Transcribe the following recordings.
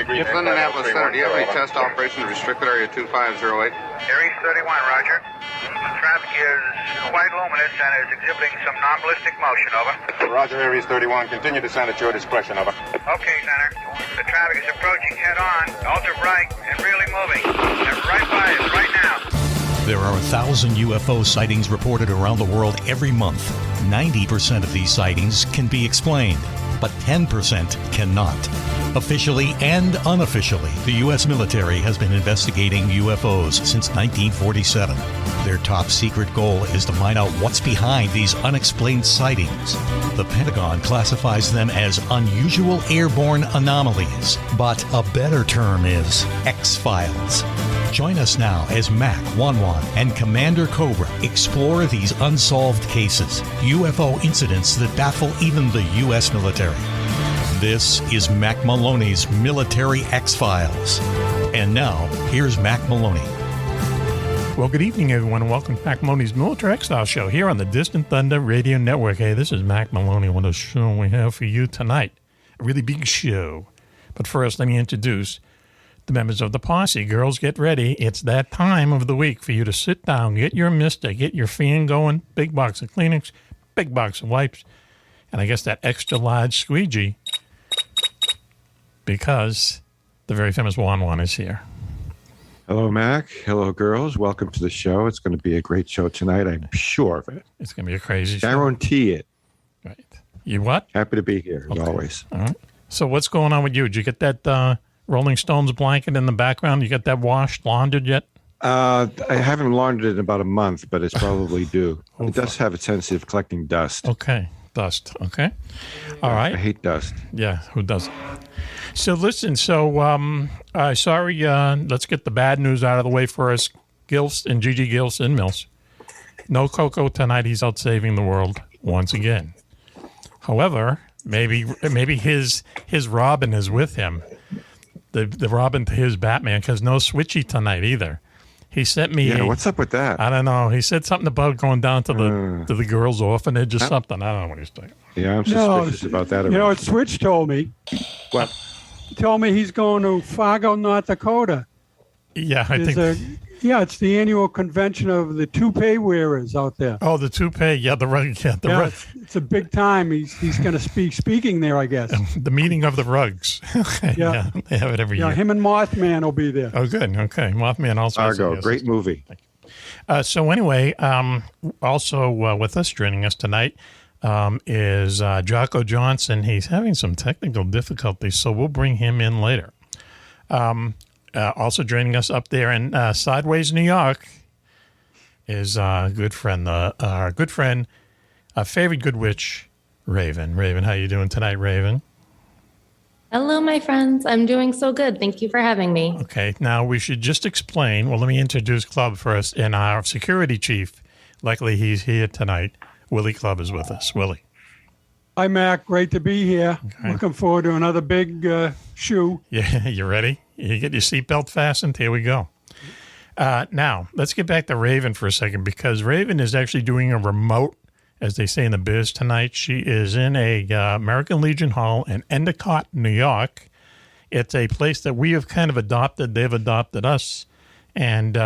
Indianapolis Center, do you have any test operation restricted area 2508? Aries 31, roger. Traffic is quite luminous and is exhibiting some non-ballistic motion, over. Roger, Aries 31. Continue to send at your discretion, over. Okay, Center. The traffic is approaching head-on, ultra bright, and really moving. They're right by us right now. There are 1,000 UFO sightings reported around the world every month. 90% of these sightings can be explained, but 10% cannot. Officially and unofficially, the U.S. military has been investigating UFOs since 1947. Their top secret goal is to find out what's behind these unexplained sightings. The Pentagon classifies them as unusual airborne anomalies, but a better term is X-Files. Join us now as Mack, Wanwan, and Commander Cobra explore these unsolved cases, UFO incidents that baffle even the U.S. military. This is Mack Maloney's Military X-Files. And now, here's Mack Maloney. Well, good evening, everyone, and welcome to Mack Maloney's Military X-Files show here on the Distant Thunder Radio Network. Hey, this is Mack Maloney. What a show we have for you tonight. A really big show. But first, let me introduce the members of the posse. Girls, get ready. It's that time of the week for you to sit down, get your mister, get your fan going, big box of Kleenex, big box of wipes, and I guess that extra large squeegee, because the very famous Wanwan is here. Hello, Mac. Hello, girls. Welcome to the show. It's going to be a great show tonight. I'm sure of it. It's going to be a crazy show. Guarantee it. Right. You what? Happy to be here, as always. All right. So what's going on with you? Did you get that Rolling Stones blanket in the background? You got that washed, laundered yet? I haven't laundered it in about a month, but it's probably due. It does have a tendency of collecting dust. Okay. Dust. Okay. All right. I hate dust. Yeah. Who doesn't? So listen, sorry, let's get the bad news out of the way first. Gills and Gigi Gilson Mills. No Coco tonight. He's out saving the world once again. However, maybe his Robin is with him. The Robin to his Batman, because no Switchy tonight either. He sent me. Yeah, what's up with that? I don't know. He said something about going down to the girls' orphanage or something. I don't know what he's saying. Yeah, I'm suspicious about that. You know what Switch told me? What? He told me he's going to Fargo, North Dakota. Yeah, I think. It's the annual convention of the toupee wearers out there. Oh, the toupee. Yeah, the rug. Yeah, the rug. It's a big time. He's going to speaking there, I guess. The meeting of the rugs. Yeah, they have it every year. Yeah, him and Mothman will be there. Oh, good. Okay, Mothman also. Fargo, great movie. So anyway, also with us, joining us tonight, is Jocko Johnson. He's having some technical difficulties, so we'll bring him in later. Also joining us up there in Sideways, New York, is our good friend, favorite good witch, Raven. Raven, how you doing tonight, Raven? Hello, my friends. I'm doing so good. Thank you for having me. Okay, now we should just explain. Well, let me introduce Club first, and our security chief. Luckily, he's here tonight. Willie Club is with us. Willie. Hi, Mac. Great to be here. Okay. Looking forward to another big shoe. Yeah, you ready? You get your seatbelt fastened? Here we go. Now, let's get back to Raven for a second, because Raven is actually doing a remote, as they say in the biz tonight. She is in a American Legion Hall in Endicott, New York. It's a place that we have kind of adopted. They've adopted us. And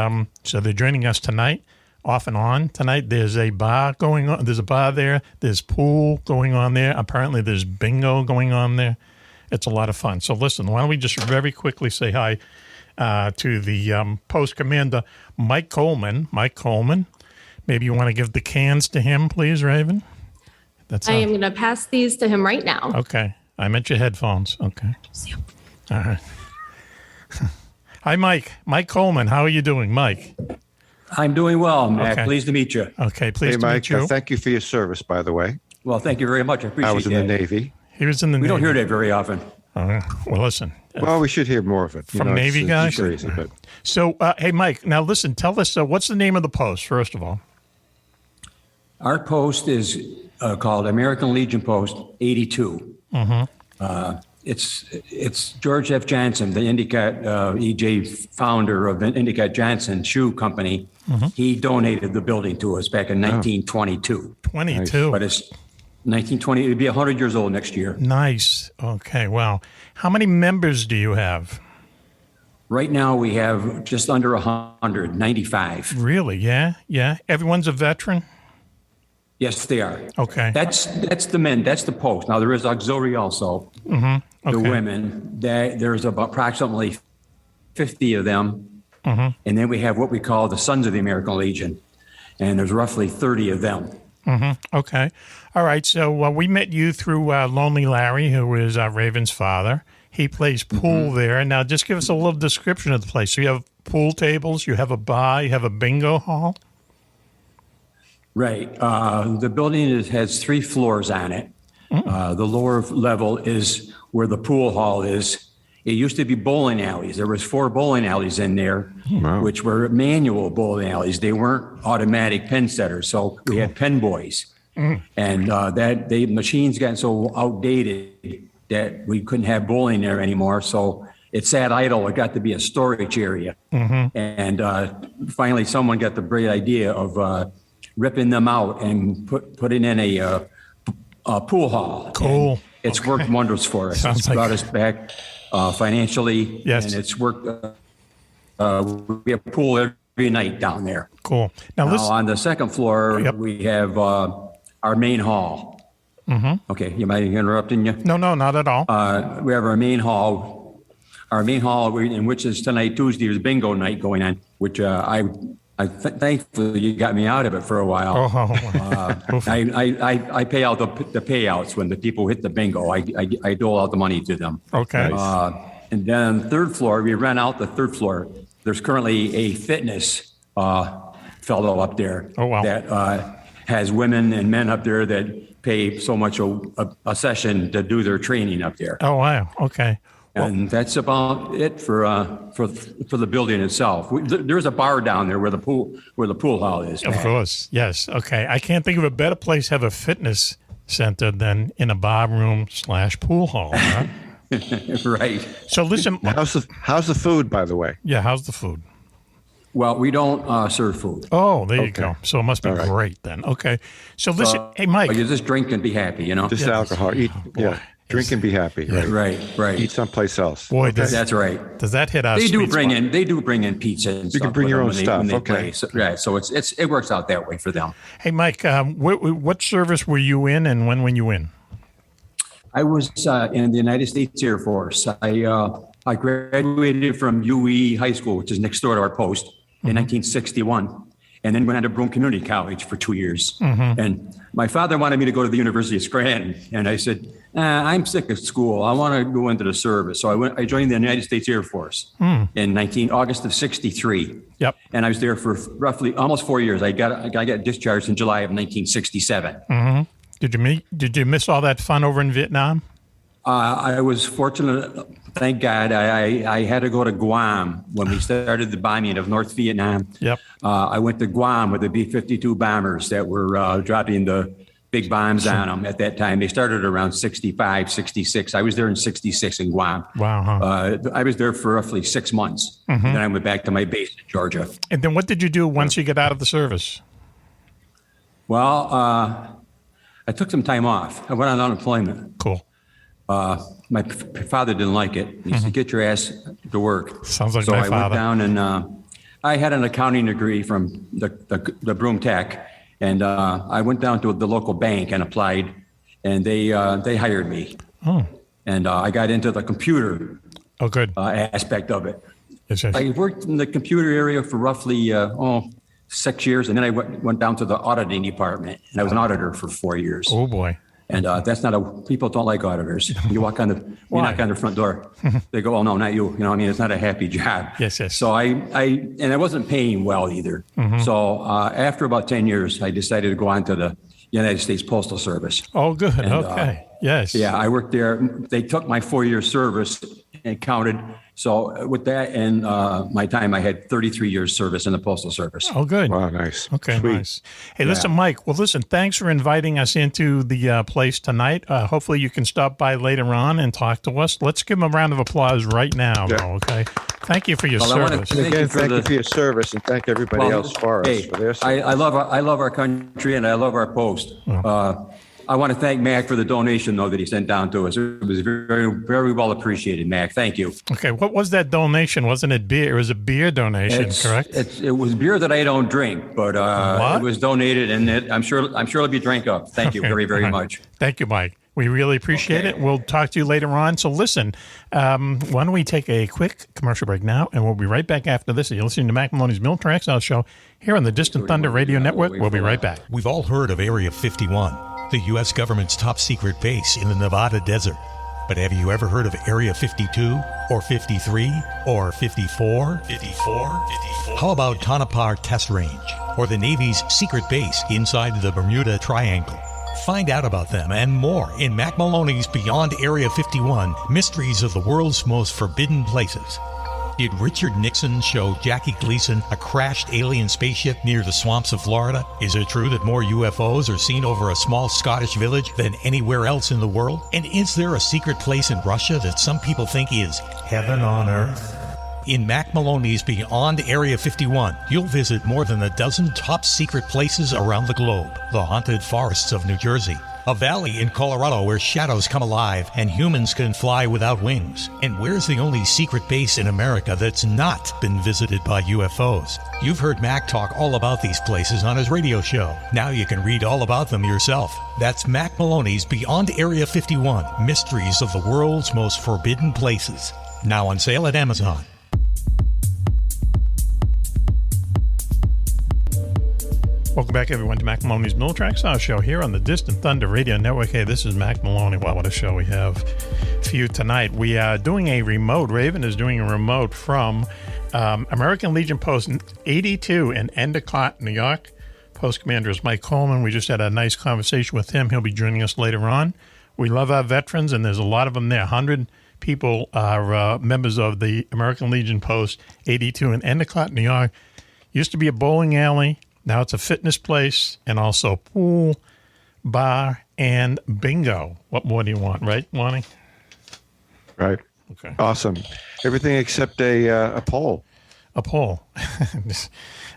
so they're joining us tonight. Off and on tonight. There's a bar going on. There's a bar there. There's pool going on there. Apparently there's bingo going on there. It's a lot of fun. So listen, why don't we just very quickly say hi to the Post Commander Mike Coleman. Mike Coleman, maybe you want to give the cans to him, please, Raven? I am going to pass these to him right now. Okay. I meant your headphones. Okay. All right. Hi, Mike. Mike Coleman. How are you doing, Mike? I'm doing well, Mac. Okay. Pleased to meet you. Okay, pleased to meet you. Mike, thank you for your service, by the way. Well, thank you very much. I appreciate it. I was in the Navy. He was in the Navy. We don't hear that very often. Well, listen. Well, we should hear more of it. From Navy guys? Crazy, but. So, hey, Mike, now listen, tell us, what's the name of the post, first of all? Our post is called American Legion Post 82. Mm-hmm. It's George F. Jansen, the Endicott EJ founder of Endicott Jansen Shoe Company. Mm-hmm. He donated the building to us back in 1922. 22. But it's 1920. It'd be 100 years old next year. Nice. Okay. Wow. How many members do you have? Right now, we have just under 195. Really? Yeah. Yeah. Everyone's a veteran? Yes, they are. Okay. That's the men. That's the post. Now there is auxiliary also. Okay. The women. There's about approximately 50 of them, and then we have what we call the Sons of the American Legion, and there's roughly 30 of them. Okay. All right. So we met you through Lonely Larry, who is Raven's father. He plays pool there. Now, just give us a little description of the place. So you have pool tables, you have a bar, you have a bingo hall. Right. The building has 3 floors on it. The lower level is where the pool hall is. It used to be bowling alleys. There was 4 bowling alleys in there, which were manual bowling alleys. They weren't automatic pen setters, so we had pen boys. And the machines got so outdated that we couldn't have bowling there anymore. So it sat idle. It got to be a storage area. And finally, someone got the great idea of ripping them out and putting in a pool hall. Cool. And it's worked wonders for us. Sounds It's like brought us back financially. Yes. And it's worked. We have pool every night down there. Cool. Now, listen. On the second floor, we have our main hall. Okay, you mind interrupting you? No, not at all. We have our main hall. Our main hall, in which is tonight, Tuesday, is bingo night going on, which thankfully you got me out of it for a while. I pay out the payouts when the people hit the bingo. I dole out the money to them. Okay. And then third floor, we rent out the third floor. There's currently a fitness fellow up there that has women and men up there that pay so much a session to do their training up there. Oh, wow. Okay. And that's about it for the building itself. There's a bar down there where the pool hall is. Of course, yes. Okay, I can't think of a better place to have a fitness center than in a bar room / pool hall. Huh? Right. So listen, how's the food, by the way? Yeah, how's the food? Well, we don't serve food. Oh, there you go. So it must be great then. Okay. So listen, hey Mike, you just drink and be happy, you know. Just alcohol. Eat. Yeah. Drink and be happy. Right. Eat someplace else. Boy, that's right. Does that hit us? They do bring in pizza and stuff. You can bring your own stuff. Okay. So it works out that way for them. Hey, Mike, what service were you in, and when were you in? I was in the United States Air Force. I graduated from UE High School, which is next door to our post, in 1961. And then went on to Broome Community College for 2 years. And my father wanted me to go to the University of Scranton. And I said, I'm sick of school. I want to go into the service. So I joined the United States Air Force in August of 63. Yep. And I was there for roughly almost 4 years. I got discharged in July of 1967. Did you miss all that fun over in Vietnam? I was fortunate, thank God. I had to go to Guam when we started the bombing of North Vietnam. Yep. I went to Guam with the B-52 bombers that were dropping the big bombs on them at that time. They started around 65, 66. I was there in 66 in Guam. Wow. Huh? I was there for roughly 6 months. And then I went back to my base in Georgia. And then what did you do once you got out of the service? Well, I took some time off. I went on unemployment. Cool. My father didn't like it. He said, "Get your ass to work." Sounds like so my I father. went down and I had an accounting degree from the Broome Tech, and I went down to the local bank and applied, and they hired me. And I got into the computer aspect of it. Yes. I worked in the computer area for roughly 6 years, and then I went down to the auditing department, and I was an auditor for 4 years. Oh boy. And that's people don't like auditors. You knock on their front door, they go, "Oh no, not you." It's not a happy job. Yes. So I wasn't paying well either. So after about 10 years, I decided to go on to the United States Postal Service. Oh, good. And, okay. Yes. Yeah, I worked there. They took my 4-year service and counted. So with that and my time, I had 33 years service in the Postal Service. Oh, good. Wow, nice. Okay, Sweet. nice. Hey, listen, Mike. Well, listen, thanks for inviting us into the place tonight. Hopefully you can stop by later on and talk to us. Let's give them a round of applause right now, though, okay? Thank you for your service. Thank you for your service, and thank everybody else for their service. I love our country, and I love our post. I want to thank Mac for the donation, though, that he sent down to us. It was very, very well appreciated, Mac. Thank you. Okay, what was that donation? Wasn't it beer? It was a beer donation, correct? It was beer that I don't drink, but it was donated, and I'm sure it'll be drank up. Thank you very, very much. Thank you, Mike. We really appreciate it. We'll talk to you later on. So listen, why don't we take a quick commercial break now, and we'll be right back after this. You're listening to Mack Maloney's Military Exile Show here on the Distant Thunder Radio Network. We'll be right back. We've all heard of Area 51, the U.S. government's top secret base in the Nevada desert. But have you ever heard of Area 52 or 53 or 54? 54? How about Tonopah Test Range or the Navy's secret base inside the Bermuda Triangle? Find out about them and more in Mack Maloney's Beyond Area 51, Mysteries of the World's Most Forbidden Places. Did Richard Nixon show Jackie Gleason a crashed alien spaceship near the swamps of Florida? Is it true that more UFOs are seen over a small Scottish village than anywhere else in the world? And is there a secret place in Russia that some people think is heaven on earth? In Mack Maloney's Beyond Area 51, you'll visit more than a dozen top secret places around the globe. The haunted forests of New Jersey, a valley in Colorado where shadows come alive and humans can fly without wings. And where's the only secret base in America that's not been visited by UFOs? You've heard Mack talk all about these places on his radio show. Now you can read all about them yourself. That's Mack Maloney's Beyond Area 51, Mysteries of the World's Most Forbidden Places. Now on sale at Amazon. Welcome back, everyone, to Mack Maloney's Military Exile Show here on the Distant Thunder Radio Network. Hey, this is Mack Maloney. Wow, what a show we have for you tonight. We are doing a remote. Raven is doing a remote from American Legion Post 82 in Endicott, New York. Post Commander is Mike Coleman. We just had a nice conversation with him. He'll be joining us later on. We love our veterans, and there's a lot of them there. 100 people are members of the American Legion Post 82 in Endicott, New York. Used to be a bowling alley. Now it's a fitness place and also pool, bar, and bingo. What more do you want, right, Lonnie? Right. Okay. Awesome. Everything except a poll. A poll.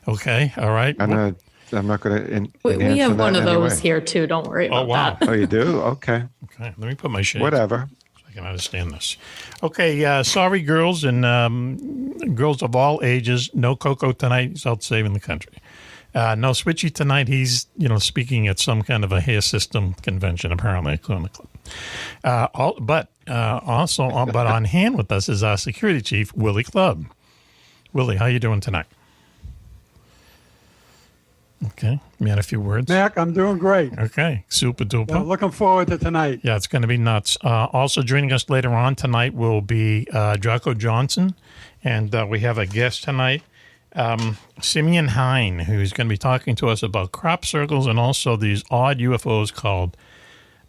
Okay. All right. I'm not going to. We have one of those here too. Don't worry about that. Oh, you do? Okay. Okay. Let me put my shades. Whatever. So I can understand this. Okay. Sorry, girls and girls of all ages. No Coco tonight. He's out saving the country. No Switchy tonight. He's, speaking at some kind of a hair system convention, apparently, according to the club. But on hand with us is our security chief, Willie Clubb. Willie, how you doing tonight? Okay. You had a few words? Mac, I'm doing great. Okay. Super duper. Yeah, looking forward to tonight. Yeah, it's going to be nuts. Also joining us later on tonight will be Jocko Johnson. And we have a guest tonight. Simeon Hein, who's going to be talking to us about crop circles and also these odd UFOs called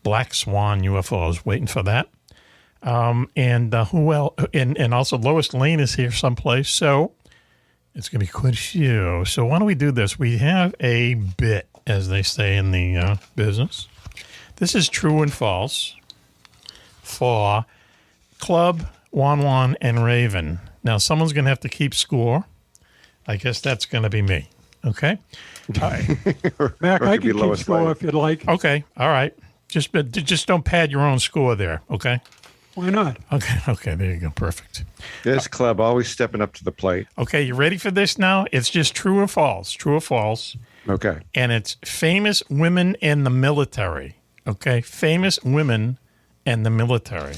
Black Swan UFOs. Waiting for that. Who else? And also Lois Lane is here someplace. So it's going to be quite a few. So why don't we do this? We have a bit, as they say in the business. This is true and false for Club, Wan, and Raven. Now, someone's going to have to keep score. I guess that's going to be me. Okay? All right. Mac, I can keep score if you'd like. Okay. All right. Just don't pad your own score there. Okay? Why not? Okay. There you go. Perfect. This club always stepping up to the plate. Okay. You ready for this now? It's just true or false. True or false. Okay. And it's famous women in the military. Okay? Famous women in the military.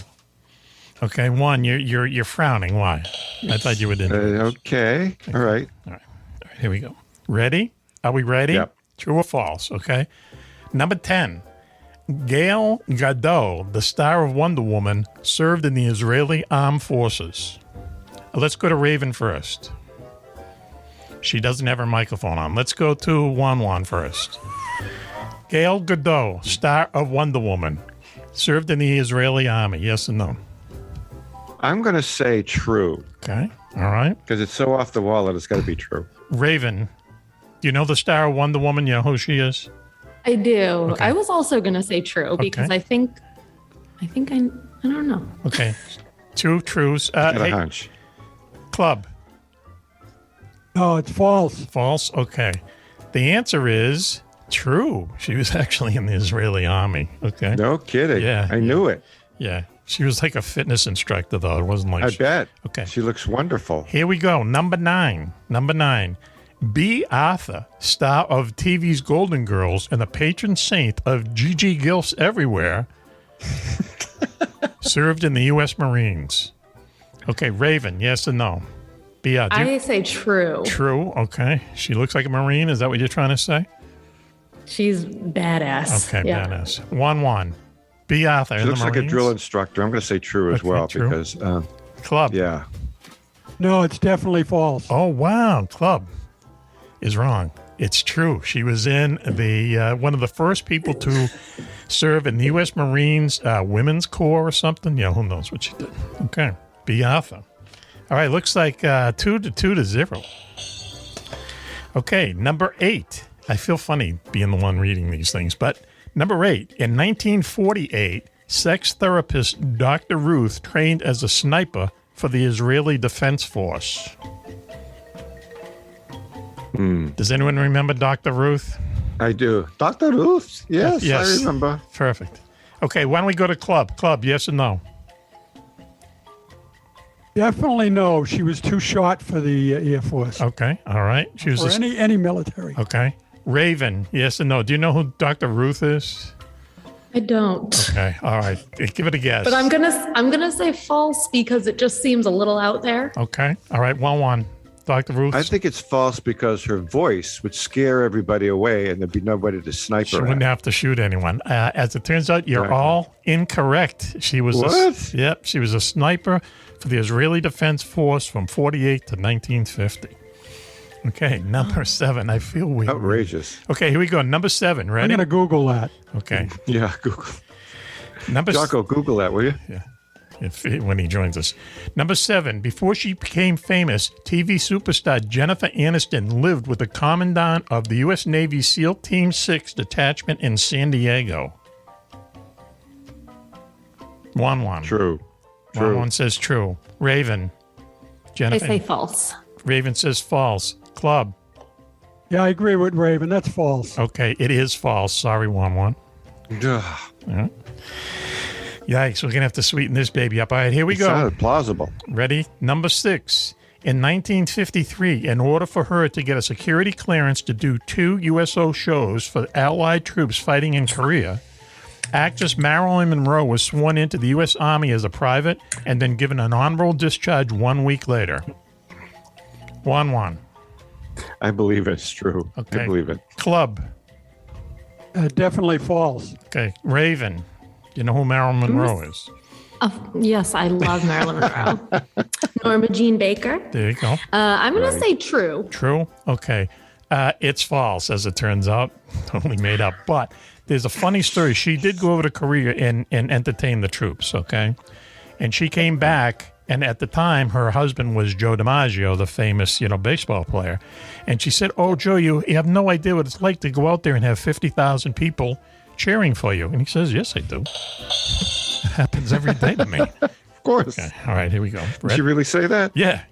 Okay, Juan, you're frowning. Why? I thought you would. Okay. All right. All right. Here we go. Ready? Are we ready? Yep. True or false? Okay. Number 10. Gail Gadol, the star of Wonder Woman, served in the Israeli Armed Forces. Let's go to Raven first. She doesn't have her microphone on. Let's go to Juan first. Gail Gadol, star of Wonder Woman, served in the Israeli Army. Yes or no? I'm going to say true. Okay. All right. Because it's so off the wall that it's got to be true. Raven, do you know the star of Wonder Woman? You know who she is? I do. Okay. I was also going to say true because I think I don't know. Okay. Two truths. Got a hunch. Club. No, it's false. False. Okay. The answer is True. She was actually in the Israeli army. Okay. No kidding. Yeah. I knew it. Yeah. She was like a fitness instructor, though. It wasn't like... I bet. Okay. She looks wonderful. Here we go. Number 9. B. Arthur, star of TV's Golden Girls and the patron saint of Gigi Gilfs everywhere, served in the U.S. Marines. Okay, Raven, yes or no? I say true. True, okay. She looks like a Marine. Is that what you're trying to say? She's badass. Okay, yeah. badass. 1-1. B. Arthur She in looks the like a Marines. drill instructor. I'm going to say true as Okay, well true. because, Club. yeah. No, it's definitely false. Oh, wow. Club is wrong. It's true. She was in the one of the first people to serve in the U.S. Marines Women's Corps or something. Yeah, who knows what she did. Okay. B. Arthur. All right, looks like 2-0. Okay, number 8. I feel funny being the one reading these things, but number 8. In 1948, sex therapist Dr. Ruth trained as a sniper for the Israeli Defense Force. Does anyone remember Dr. Ruth? I do. Dr. Ruth? Yes, I remember. Perfect. Okay, why don't we go to Club? Club, yes or no? Definitely no. She was too short for the Air Force. Okay, all right. She was Or any military. Okay. Raven, yes or no? Do you know who Dr. Ruth is? I don't. Okay, all right. Give it a guess. But I'm gonna say false because it just seems a little out there. Okay, all right. 1-1. Dr. Ruth. I think it's false because her voice would scare everybody away and there'd be nobody to snipe She her wouldn't at. have to shoot anyone. As it turns out, you're Right. all incorrect. She was What? Yep, she was a sniper for the Israeli Defense Force from 48 to 1950. Okay, number 7. I feel weird. Outrageous. Okay, here we go. Number 7. I'm Ready? going to Google that. Okay. Yeah, Google. Number Jocko, Google that, will you? Yeah. When he joins us. Number 7. Before she became famous, TV superstar Jennifer Aniston lived with the commandant of the U.S. Navy SEAL Team 6 detachment in San Diego. 1-1. True. 1-1 says true. Raven. I Jennifer. say false. Raven says false. Club. Yeah, I agree with Raven. That's false. Okay, it is false. Sorry, 1-1. Ugh. Yeah. Yikes, we're going to have to sweeten this baby up. All right, here we It go. sounded plausible. Ready? Number 6. In 1953, in order for her to get a security clearance to do 2 USO shows for Allied troops fighting in Korea, actress Marilyn Monroe was sworn into the U.S. Army as a private and then given an honorable discharge 1 week later. 1-1. I believe it's true. Okay. I believe it. Club. Definitely false. Okay. Raven. You know who Marilyn Monroe is? Yes, I love Marilyn Monroe. Norma Jean Baker. There you go. I'm going to say true. True? Okay. It's false, as it turns out. Totally made up. But there's a funny story. She did go over to Korea and entertain the troops, okay? And she came back, and at the time, her husband was Joe DiMaggio, the famous, baseball player. And she said, "Oh, Joe, you have no idea what it's like to go out there and have 50,000 people cheering for you." And he says, "Yes, I do. It happens every day to me." Of course. Okay. All right, here we go. Did she really say that? Yeah.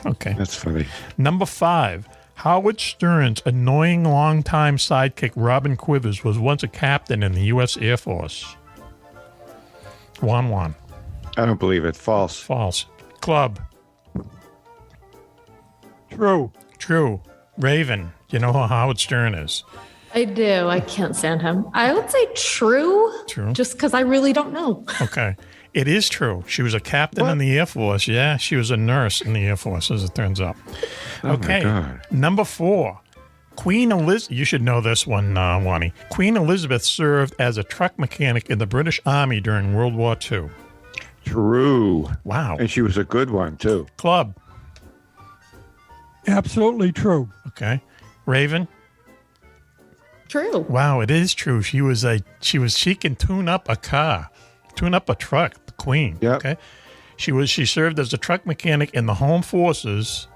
Okay. That's funny. Number 5. Howard Stern's annoying longtime sidekick Robin Quivers was once a captain in the U.S. Air Force. 1-1. I don't believe it. False. False. Club. True. True. Raven. You know who Howard Stern is? I do. I can't stand him. I would say true. True. Just because I really don't know. Okay. It is true. She was a captain in the Air Force. Yeah, she was a nurse in the Air Force, as it turns out. Okay. My God. Number 4. Queen Elizabeth. You should know this one, Wani. Queen Elizabeth served as a truck mechanic in the British Army during World War II. True. Wow. And she was a good one, too. Club. Absolutely true. Okay. Raven. True. Wow, it is true. She can tune up a car, tune up a truck, the queen. Yep. Okay. She served as a truck mechanic in the home forces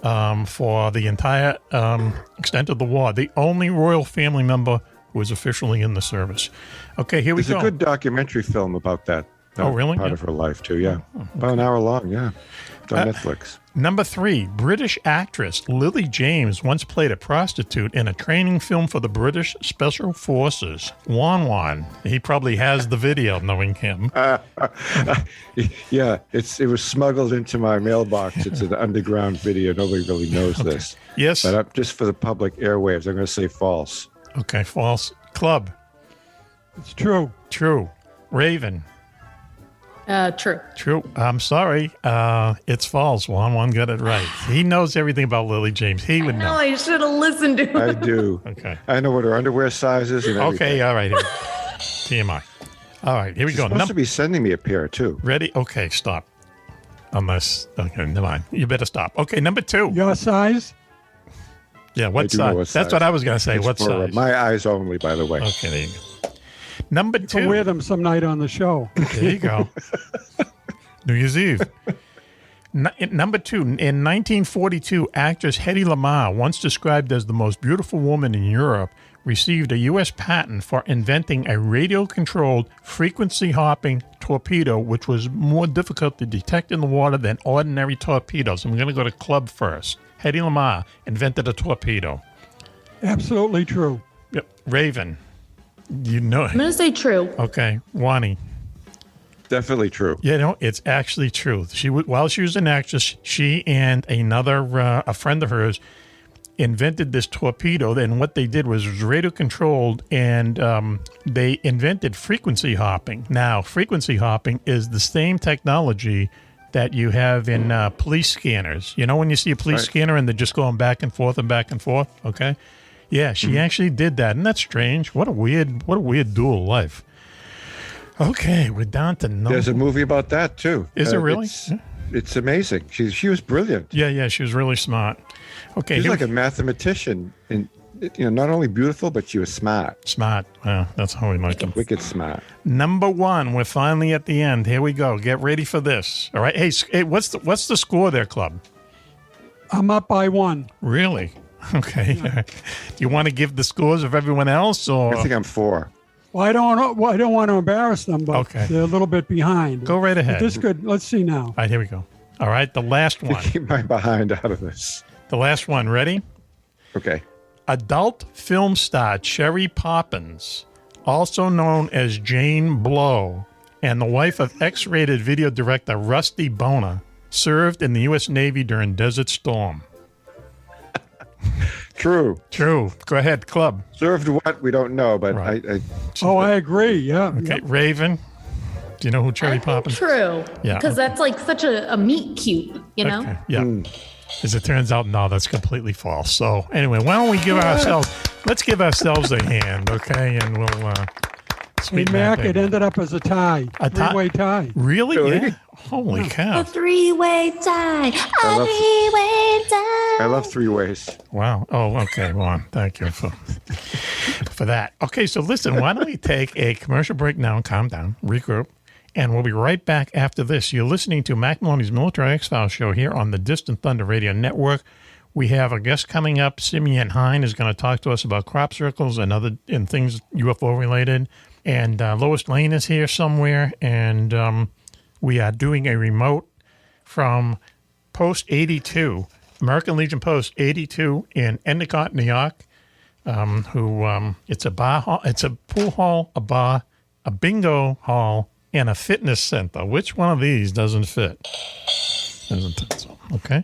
for the entire extent of the war. The only royal family member who was officially in the service. Okay, here we There's go. a good documentary film about that. Oh, really? Part Yeah. of her life, too, yeah. About an hour long, yeah. It's on Netflix. Number 3, British actress Lily James once played a prostitute in a training film for the British Special Forces. Wan. He probably has the video, knowing him. Yeah, it was smuggled into my mailbox. It's an underground video. Nobody really knows this. Yes. But just for the public airwaves, I'm going to say false. Okay, false. Club. It's true. True. Raven. True. True. I'm sorry. It's false. Juan got it right. He knows everything about Lily James. He would No, know. I should have listened to him. I do. Okay. I know what her underwear size is and everything. Okay, all right. TMI. All right, here we She's go. supposed to be sending me a pair, too. Ready? Okay, stop. Okay, never mind. You better stop. Okay, number 2. Your size? Yeah, what I do know size? what That's size. what I was going to say. It's What for size? my eyes only, by the way. Okay, there you go. Number I'll 2. wear them some night on the show. There you go. New Year's Eve. Number 2, in 1942, actress Hedy Lamarr, once described as the most beautiful woman in Europe, received a U.S. patent for inventing a radio-controlled, frequency-hopping torpedo, which was more difficult to detect in the water than ordinary torpedoes. I'm going to go to club first. Hedy Lamarr invented a torpedo. Absolutely true. Yep. Raven. You know I'm going to say true. Okay. Wani. Definitely true. You know, it's actually true. While she was an actress, she and a friend of hers invented this torpedo. And what they did was radio controlled, and they invented frequency hopping. Now, frequency hopping is the same technology that you have in police scanners. You know, when you see a police scanner and they're just going back and forth and back and forth. Okay. Yeah, she actually did that, and that's strange. What a weird dual life. Okay, we're down to number. There's a movie about that, too. Is there really? It's amazing. She was brilliant. Yeah, she was really smart. Okay, She's like a mathematician, and not only beautiful, but she was smart. Smart. Well, that's how we like them. Wicked smart. Number 1, we're finally at the end. Here we go. Get ready for this. All right. Hey, what's the score there, club? I'm up by 1. Really? Okay. Do you want to give the scores of everyone else, or I think I'm 4. Well, I don't want to embarrass them, but Okay. they're a little bit behind. go right ahead? But this could. Let's see now. All right, here we go. All right, the last one. Keep my behind out of this. The last one. Ready? Okay. Adult film star Sherry Poppins, also known as Jane Blow, and the wife of X-rated video director Rusty Boner, served in the U.S. Navy during Desert Storm. True. True. Go ahead, club. Served what? We don't know, but Right. I agree. Yeah. Okay, Raven. Do you know who Cherry Poppins? True. Yeah. Because that's like such a meat cute, you know? Okay, yeah. As it turns out, no, that's completely false. So anyway, why don't we let's give ourselves a hand, okay? And we'll Hey, sweeten Mac, that it thing. ended up as a tie. A tie? Three-way tie. Really? Really? Yeah. Holy cow. A three-way tie. love- Three-way tie. I love 3 ways. Wow. Oh, okay, Juan. Thank you for that. Okay, so listen, why don't we take a commercial break now and calm down, regroup, and we'll be right back after this. You're listening to Mack Maloney's Military X-Files show here on the Distant Thunder Radio Network. We have a guest coming up. Simeon Hein is going to talk to us about crop circles and things UFO related. And Lois Lane is here somewhere, and we are doing a remote from Post 82, American Legion Post 82 in Endicott, New York. It's a bar hall, it's a pool hall, a bar, a bingo hall, and a fitness center. Which one of these doesn't fit? Doesn't it? So, okay.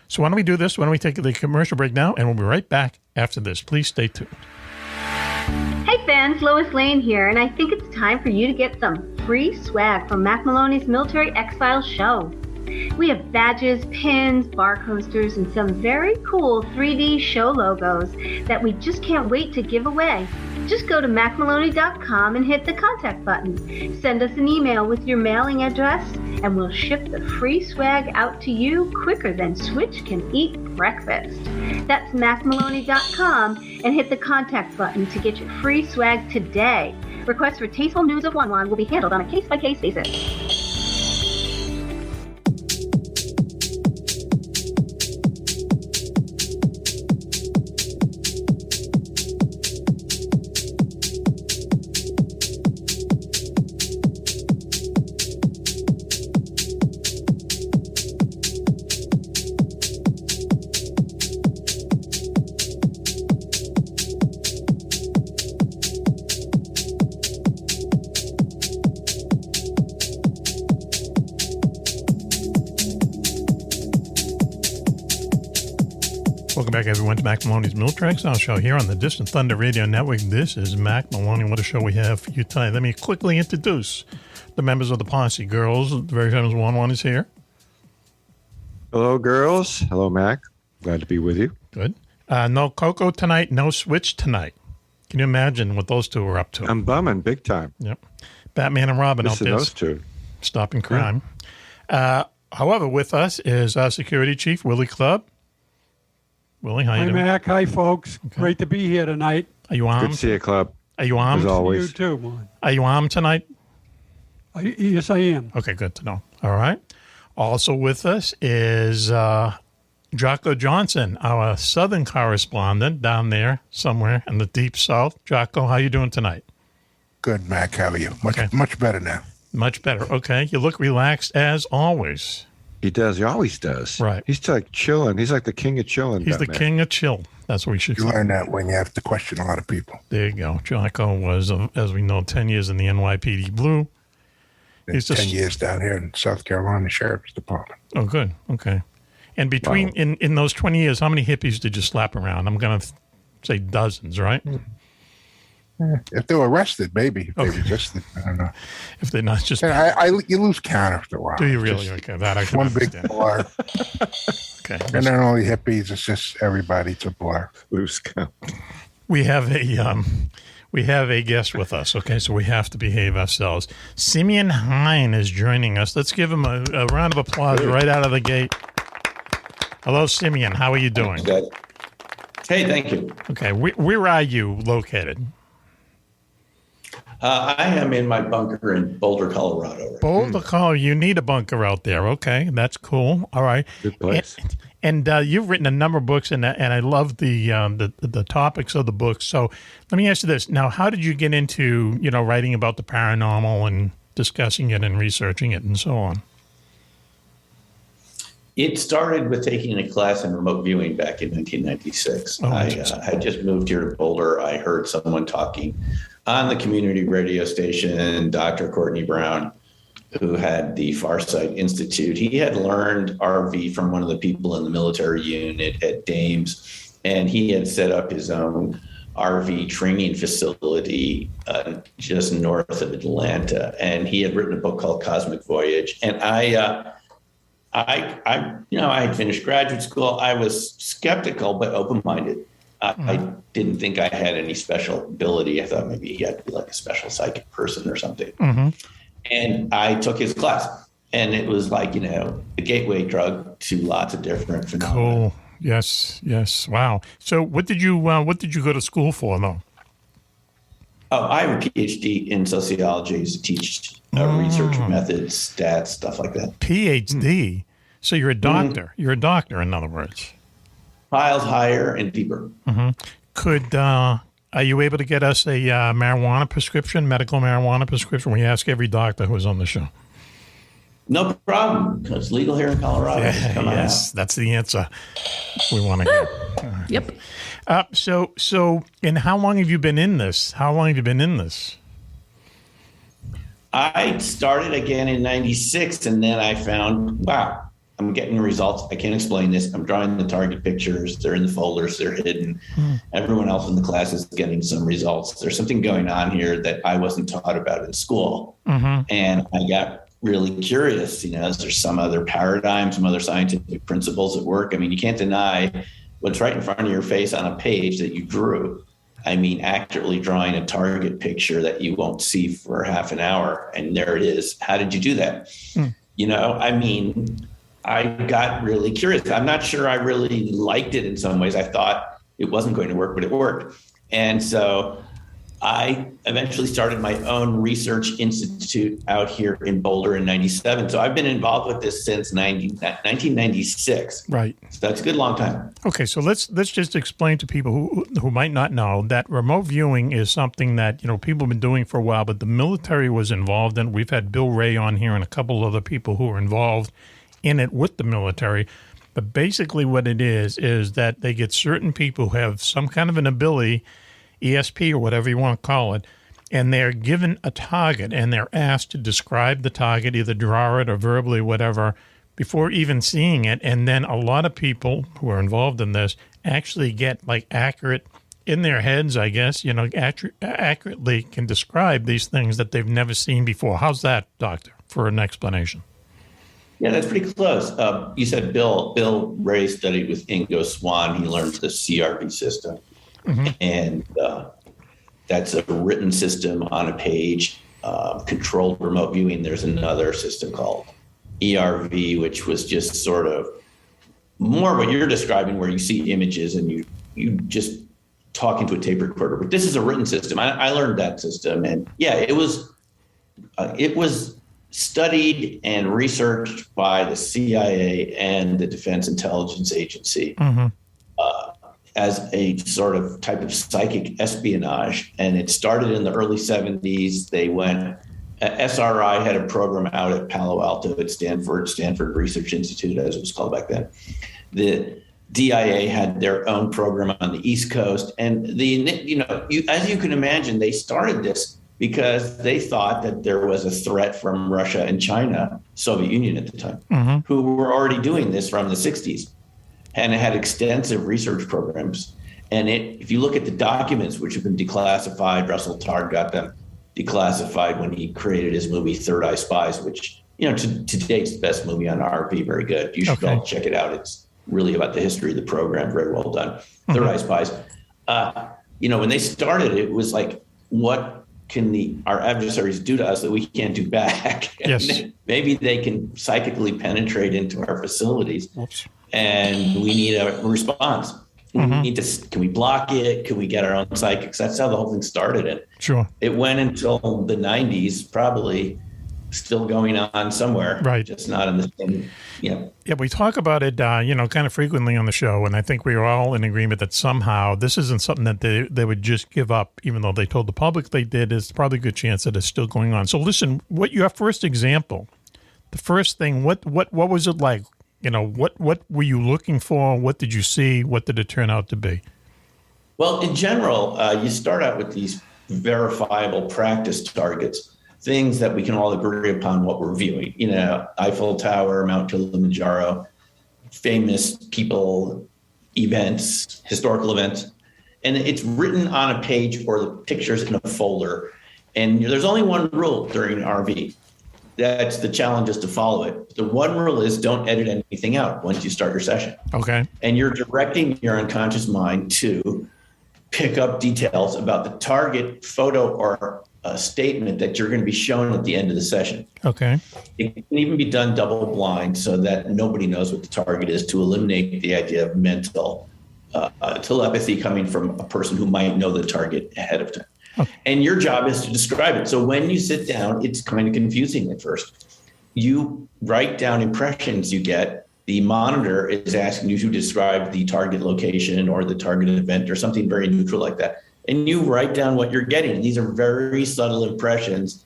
So why don't we do this? Why don't we take the commercial break now, and we'll be right back after this. Please stay tuned. Hey fans, Lois Lane here, and I think it's time for you to get some free swag from Mack Maloney's Military X-Files show. We have badges, pins, bar coasters, and some very cool 3D show logos that we just can't wait to give away. Just go to MackMaloney.com and hit the contact button. Send us an email with your mailing address, and we'll ship the free swag out to you quicker than Switch can eat breakfast. That's MackMaloney.com and hit the contact button to get your free swag today. Requests for tasteful news of Wan Wan will be handled on a case-by-case basis. Welcome back, everyone, to Mack Maloney's Military Exile Show here on the Distant Thunder Radio Network. This is Mack Maloney. What a show we have for you tonight. Let me quickly introduce the members of the posse. Girls, the very famous one is here. Hello, girls. Hello, Mac. Glad to be with you. Good. No Coco tonight, no Switch tonight. Can you imagine what those two are up to? I'm bumming big time. Yep. Batman and Robin out there. Those two. Stopping crime. Yeah. However, with us is our security chief, Willie Clubb. Willie, how you doing? Hi, Mac. Hi, folks. Okay. Great to be here tonight. Are you armed? Good to see you, Club. Are you armed? As always. You too, man. Are you armed tonight? Yes, I am. Okay, good to know. All right. Also with us is Jocko Johnson, our southern correspondent down there somewhere in the deep south. Jocko, how you doing tonight? Good, Mac. How are you? Okay. Much better now. Much better. Okay. You look relaxed as always. He does. He always does. Right. He's like chilling. He's like the king of chilling. He's the king of chill. That's what we should You learn that when you have to question a lot of people. There you go. Jocko was, as we know, 10 years in the NYPD Blue. He's 10 years down here in South Carolina Sheriff's Department. Oh, good. Okay. And between in those 20 years, how many hippies did you slap around? I'm going to say dozens, right? If they were arrested, maybe. If they resisted, I don't know. If they're not just... you lose count after a while. Do you really? Okay, that I can one understand. big blur. Okay. And not only hippies, it's just everybody to blur. Lose count. We have a guest with us, okay, so we have to behave ourselves. Simeon Hein is joining us. Let's give him a round of applause right out of the gate. Hello, Simeon. How are you doing? Hey, thank you. Okay, where are you located? I am in my bunker in Boulder, Colorado. Boulder, Colorado. You need a bunker out there. Okay, that's cool. All right. Good place. And you've written a number of books, and I love the topics of the books. So let me ask you this: now, how did you get into writing about the paranormal and discussing it and researching it and so on? It started with taking a class in remote viewing back in 1996. I had just moved here to Boulder. I heard someone talking on the community radio station, Dr. Courtney Brown, who had the Farsight Institute. He had learned RV from one of the people in the military unit at Dames, and he had set up his own RV training facility just north of Atlanta. And he had written a book called Cosmic Voyage. And I had finished graduate school. I was skeptical, but open-minded. I didn't think I had any special ability. I thought maybe he had to be like a special psychic person or something. Mm-hmm. And I took his class, and it was like, the gateway drug to lots of different phenomena. Cool. Yes. Wow. So what did you go to school for, though? Oh, I have a PhD in sociology to teach research methods, stats, stuff like that. PhD? So you're a doctor. Mm-hmm. You're a doctor, in other words. Piles higher and deeper. Mm-hmm. Are you able to get us a marijuana prescription, medical marijuana prescription? We ask every doctor who's on the show. No problem, because it's legal here in Colorado. Yes, that's the answer we want to hear. Yep. So, and how long have you been in this? I started again in 96, and then I found, wow, I'm getting results. I can't explain this. I'm drawing the target pictures. They're in the folders. They're hidden. Everyone else in the class is getting some results. There's something going on here that I wasn't taught about in school. Mm-hmm. And I got really curious. Is there some other paradigm, some other scientific principles at work? I mean, you can't deny what's right in front of your face on a page that you drew. I mean, accurately drawing a target picture that you won't see for half an hour. And there it is. How did you do that? I got really curious. I'm not sure I really liked it in some ways. I thought it wasn't going to work, but it worked. And so I eventually started my own research institute out here in Boulder in 97. So I've been involved with this since 1996. Right. So that's a good long time. Okay, so let's just explain to people who might not know that remote viewing is something that people have been doing for a while, but the military was involved in. We've had Bill Ray on here and a couple other people who are involved in it with the military. But basically what it is that they get certain people who have some kind of an ability, ESP or whatever you want to call it, and they're given a target and they're asked to describe the target, either draw it or verbally, whatever, before even seeing it. And then a lot of people who are involved in this actually get like accurate in their heads, I guess, accurately can describe these things that they've never seen before. How's that, Doctor, for an explanation? Yeah, that's pretty close. You said Bill Ray studied with Ingo Swann. He learned the CRV system. And that's a written system on a page, controlled remote viewing. There's another system called ERV, which was just sort of more what you're describing, where you see images and you just talk into a tape recorder. But this is a written system. I learned that system, and yeah, it was studied and researched by the CIA and the Defense Intelligence Agency as a sort of type of psychic espionage. And it started in the early 70s. They went, SRI had a program out at Palo Alto at Stanford Research Institute, as it was called back then. The DIA had their own program on the East Coast. And as you can imagine, they started this because they thought that there was a threat from Russia and China, Soviet Union at the time, who were already doing this from the 60s. And it had extensive research programs. And if you look at the documents, which have been declassified, Russell Targ got them declassified when he created his movie Third Eye Spies, which, to date's the best movie on RP, very good. You should all check it out. It's really about the history of the program, very well done. Third Eye Spies. When they started, it was like, what can our adversaries do to us that we can't do back? Yes. Maybe they can psychically penetrate into our facilities. Whoops. And we need a response. We need to. Can we block it? Can we get our own psychics? That's how the whole thing started. And sure, it went until the 90s, probably still going on somewhere, right? Just not in the same. Yeah, we talk about it, kind of frequently on the show, and I think we are all in agreement that somehow this isn't something that they would just give up, even though they told the public they did. It's probably a good chance that it's still going on. So, listen, what your first example, the first thing, what was it like? What were you looking for? What did you see? What did it turn out to be? Well, in general, you start out with these verifiable practice targets, things that we can all agree upon what we're viewing. Eiffel Tower, Mount Kilimanjaro, famous people, events, historical events. And it's written on a page or the pictures in a folder. And there's only one rule during RV. That's the challenge, is to follow it. The one rule is don't edit anything out once you start your session. Okay. And you're directing your unconscious mind to pick up details about the target photo or a statement that you're going to be shown at the end of the session. Okay. It can even be done double blind so that nobody knows what the target is, to eliminate the idea of mental telepathy coming from a person who might know the target ahead of time. And your job is to describe it. So when you sit down, it's kind of confusing at first. You write down impressions you get. The monitor is asking you to describe the target location or the target event or something very neutral like that. And you write down what you're getting. And these are very subtle impressions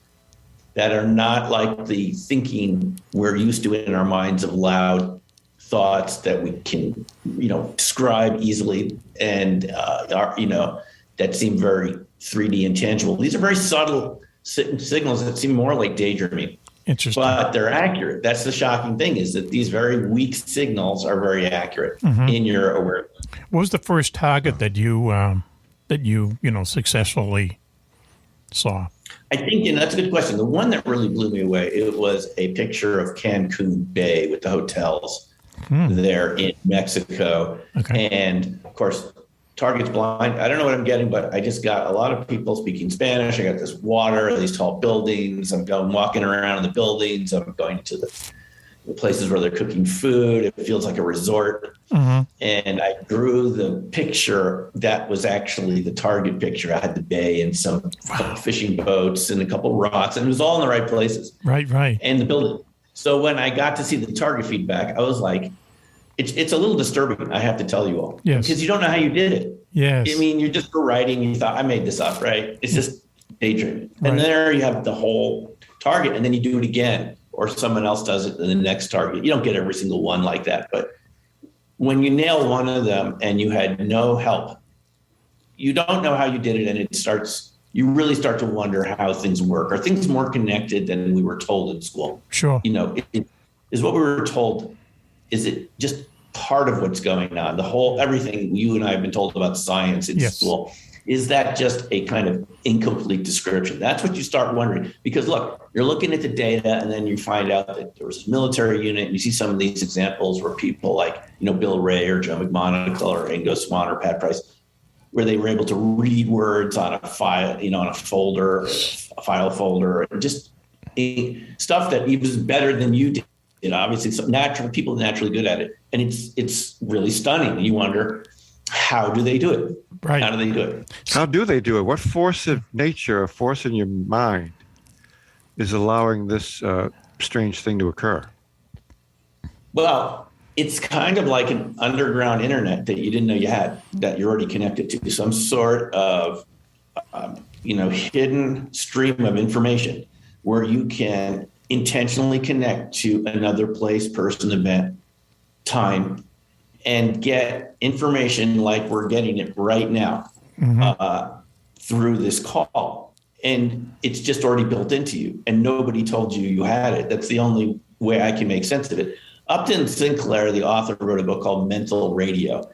that are not like the thinking we're used to in our minds of loud thoughts that we can, describe easily and, that seem very 3D and tangible. These are very subtle signals that seem more like daydreaming. Interesting. But they're accurate. That's the shocking thing, is that these very weak signals are very accurate in your awareness. What was the first target that you successfully saw? I think, and that's a good question. The one that really blew me away, it was a picture of Cancun Bay with the hotels there in Mexico. Okay. And of course, target's blind. I don't know what I'm getting, but I just got a lot of people speaking Spanish. I got this water, these tall buildings. I'm walking around in the buildings. I'm going to the places where they're cooking food. It feels like a resort. And I drew the picture that was actually the target picture. I had the bay and some fishing boats and a couple rocks, and it was all in the right places. Right. And the building. So when I got to see the target feedback, I was like, it's a little disturbing, I have to tell you all. Yes. Because you don't know how you did it. Yes. I mean, you're just writing, you thought, I made this up, right? It's just daydreaming. Right. And there you have the whole target, and then you do it again, or someone else does it in the next target. You don't get every single one like that. But when you nail one of them and you had no help, you don't know how you did it, and you really start to wonder how things work. Are things more connected than we were told in school? Sure. is what we were told. Is it just part of what's going on? The whole, everything you and I have been told about science in school, is that just a kind of incomplete description? That's what you start wondering, because look, you're looking at the data and then you find out that there was a military unit, and you see some of these examples where people like, Bill Ray or Joe McMonagle or Ingo Swann or Pat Price, where they were able to read words on a file, on a folder, a file folder, just stuff that even better than you did. Obviously, people are naturally good at it, and it's really stunning. You wonder, how do they do it? Right? How do they do it? How do they do it? What force of nature, a force in your mind, is allowing this strange thing to occur? Well, it's kind of like an underground internet that you didn't know you had, that you're already connected to, some sort of hidden stream of information where you can intentionally connect to another place, person, event, time, and get information like we're getting it right now through this call. And it's just already built into you, and nobody told you you had it. That's the only way I can make sense of it. Upton Sinclair, the author, wrote a book called Mental Radio.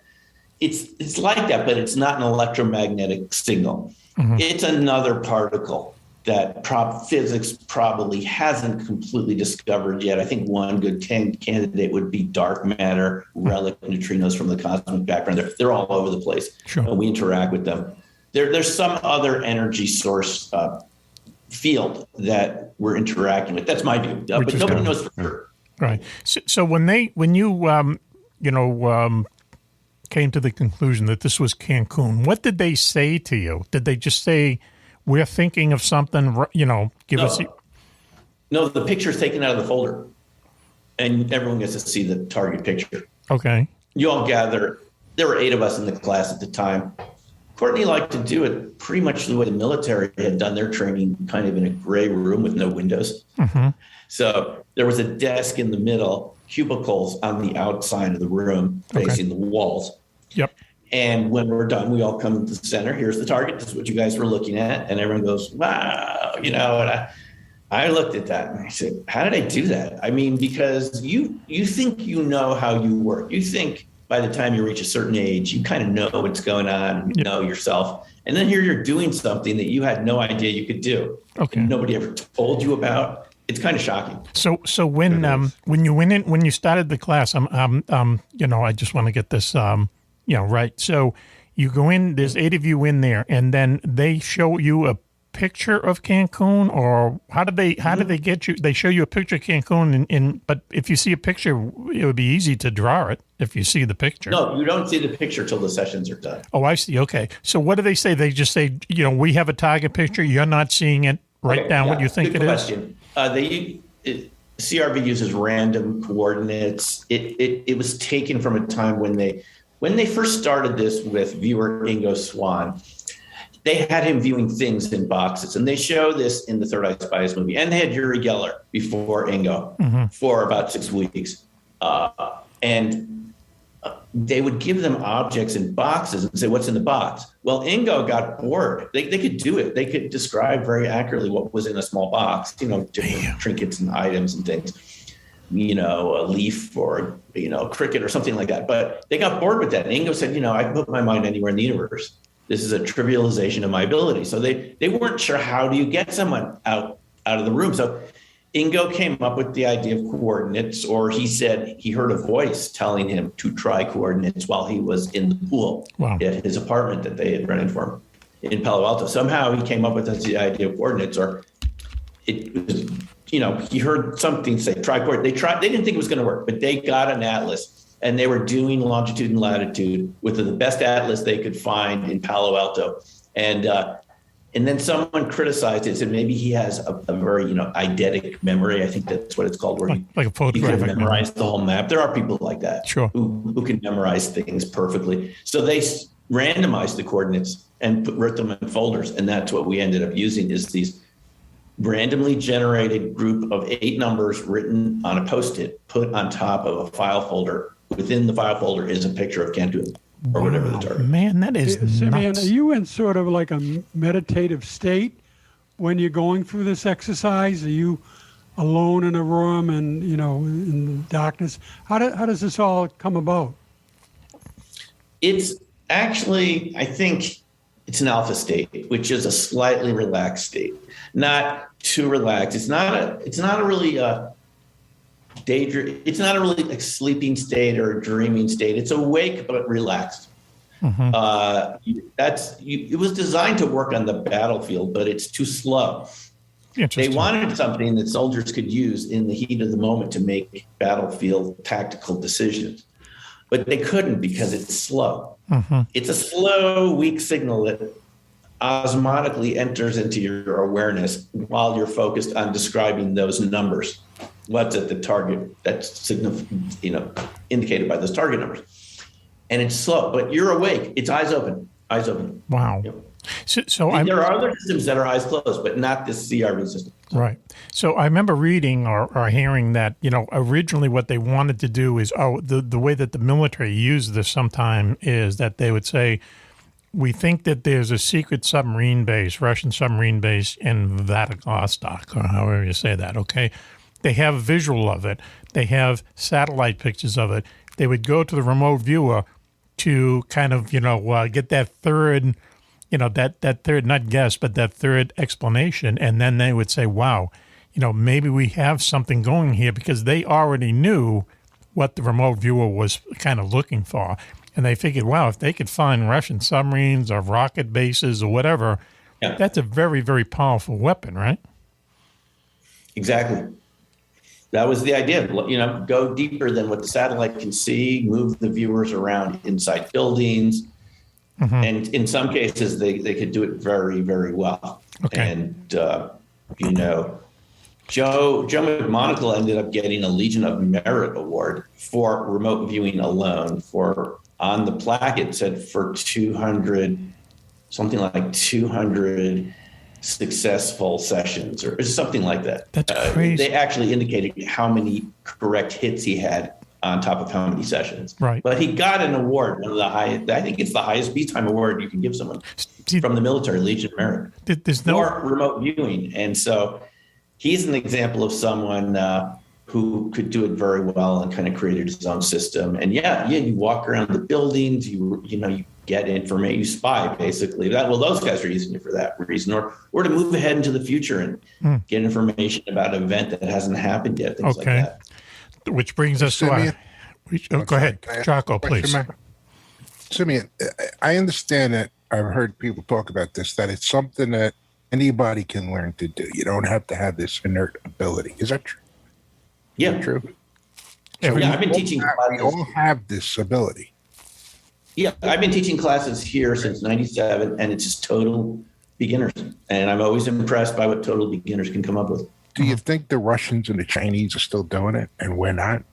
It's like that, but it's not an electromagnetic signal. It's another particle that physics probably hasn't completely discovered yet. I think one good candidate would be dark matter, relic neutrinos from the cosmic background. They're all over the place, and we interact with them. There's some other energy source field that we're interacting with. That's my view, but nobody knows for sure. Right. So when you came to the conclusion that this was Cancun, what did they say to you? Did they just say, we're thinking of something, give us... No, the picture's taken out of the folder, and everyone gets to see the target picture. Okay. You all gather. There were 8 of us in the class at the time. Courtney liked to do it pretty much the way the military had done their training, kind of in a gray room with no windows. So there was a desk in the middle, cubicles on the outside of the room facing the walls. Yep. And when we're done, we all come to the center. Here's the target. This is what you guys were looking at. And everyone goes, wow, and I looked at that and I said, how did I do that? I mean, because you think you know how you work. You think by the time you reach a certain age, you kind of know what's going on, you know yourself. And then here you're doing something that you had no idea you could do. Okay. And nobody ever told you about. It's kind of shocking. So when you went in, when you started the class, I just want to get this, right. So you go in, there's 8 of you in there, and then they show you a picture of Cancun, or how did they get you? They show you a picture of Cancun, but if you see a picture, it would be easy to draw it if you see the picture. No, you don't see the picture till the sessions are done. Oh, I see. Okay. So what do they say? They just say, we have a target picture. You're not seeing it. Write down what you think it is. CRV uses random coordinates. It was taken from a time when they first started this with viewer Ingo Swann. They had him viewing things in boxes, and they show this in the Third Eye Spies movie. And they had Yuri Geller before Ingo for about 6 weeks. They would give them objects in boxes and say, what's in the box? Well, Ingo got bored. They could do it. They could describe very accurately what was in a small box, different trinkets and items and things, a leaf or, a cricket or something like that. But they got bored with that. And Ingo said, I can put my mind anywhere in the universe. This is a trivialization of my ability. So they weren't sure, how do you get someone out of the room? So Ingo came up with the idea of coordinates, or he said he heard a voice telling him to try coordinates while he was in the pool at his apartment that they had rented for him in Palo Alto. Somehow he came up with the idea of coordinates, or it was, he heard something say, try coordinates. They didn't think it was going to work, but they got an atlas. And they were doing longitude and latitude with the best atlas they could find in Palo Alto. And then someone criticized it, said maybe he has a very, eidetic memory. I think that's what it's called, where like a photographic he can memorize the whole map. There are people like that who can memorize things perfectly. So they randomized the coordinates and wrote them in folders. And that's what we ended up using, is these randomly generated group of 8 numbers written on a Post-it, put on top of a file folder. Within the file folder is a picture of Cancun or whatever the target. Man, that is Simeon, nuts. are you in sort of like a meditative state when you're going through this exercise? Are you alone in a room and, in the darkness. How does this all come about? It's actually, I think it's an alpha state, which is a slightly relaxed state, not too relaxed. It's not a really daydream. It's not a really like sleeping state or a dreaming state. It's awake but relaxed. It was designed to work on the battlefield, but it's too slow. They wanted something that soldiers could use in the heat of the moment to make battlefield tactical decisions, but they couldn't because it's slow. It's a slow, weak signal that osmotically enters into your awareness while you're focused on describing those numbers. What's at the target that's indicated by those target numbers. And it's slow, but you're awake. It's eyes open. Wow. Yep. So there are other systems that are eyes closed, but not this CRV system. Right. So I remember reading or hearing that, originally what they wanted to do is, the way that the military used this sometime is that they would say, we think that there's a secret submarine base, Russian submarine base in Vladivostok, or however you say that, okay? They have a visual of it. They have satellite pictures of it. They would go to the remote viewer to kind of, get that third, that third, not guess, but that third explanation. And then they would say, wow, maybe we have something going here, because they already knew what the remote viewer was kind of looking for. And they figured, wow, if they could find Russian submarines or rocket bases or whatever, that's a very, very powerful weapon, right? Exactly. That was the idea. Go deeper than what the satellite can see, move the viewers around inside buildings. And in some cases, they could do it very, very well. Okay. And, Joe McMonagle ended up getting a Legion of Merit Award for remote viewing alone. On the plaque, it said for 200 successful sessions or something like that. That's crazy. They actually indicated how many correct hits he had on top of how many sessions. Right. But he got an award, one of the highest, I think it's the highest peacetime award you can give someone from the military, Legion of Merit, for remote viewing. And so he's an example of someone who could do it very well and kind of created his own system. And you walk around the buildings, you get information, you spy basically. Those guys are using it for that reason, or to move ahead into the future and get information about an event that hasn't happened yet, things like that. Which brings us to our... go ahead, Chaco, please. Simeon, I understand that I've heard people talk about this, that it's something that anybody can learn to do. You don't have to have this inert ability. Is that true? Yeah. True. So I've been teaching classes. We all have this ability. Yeah, I've been teaching classes here since '97, and it's just total beginners. And I'm always impressed by what total beginners can come up with. Do you think the Russians and the Chinese are still doing it, and we're not?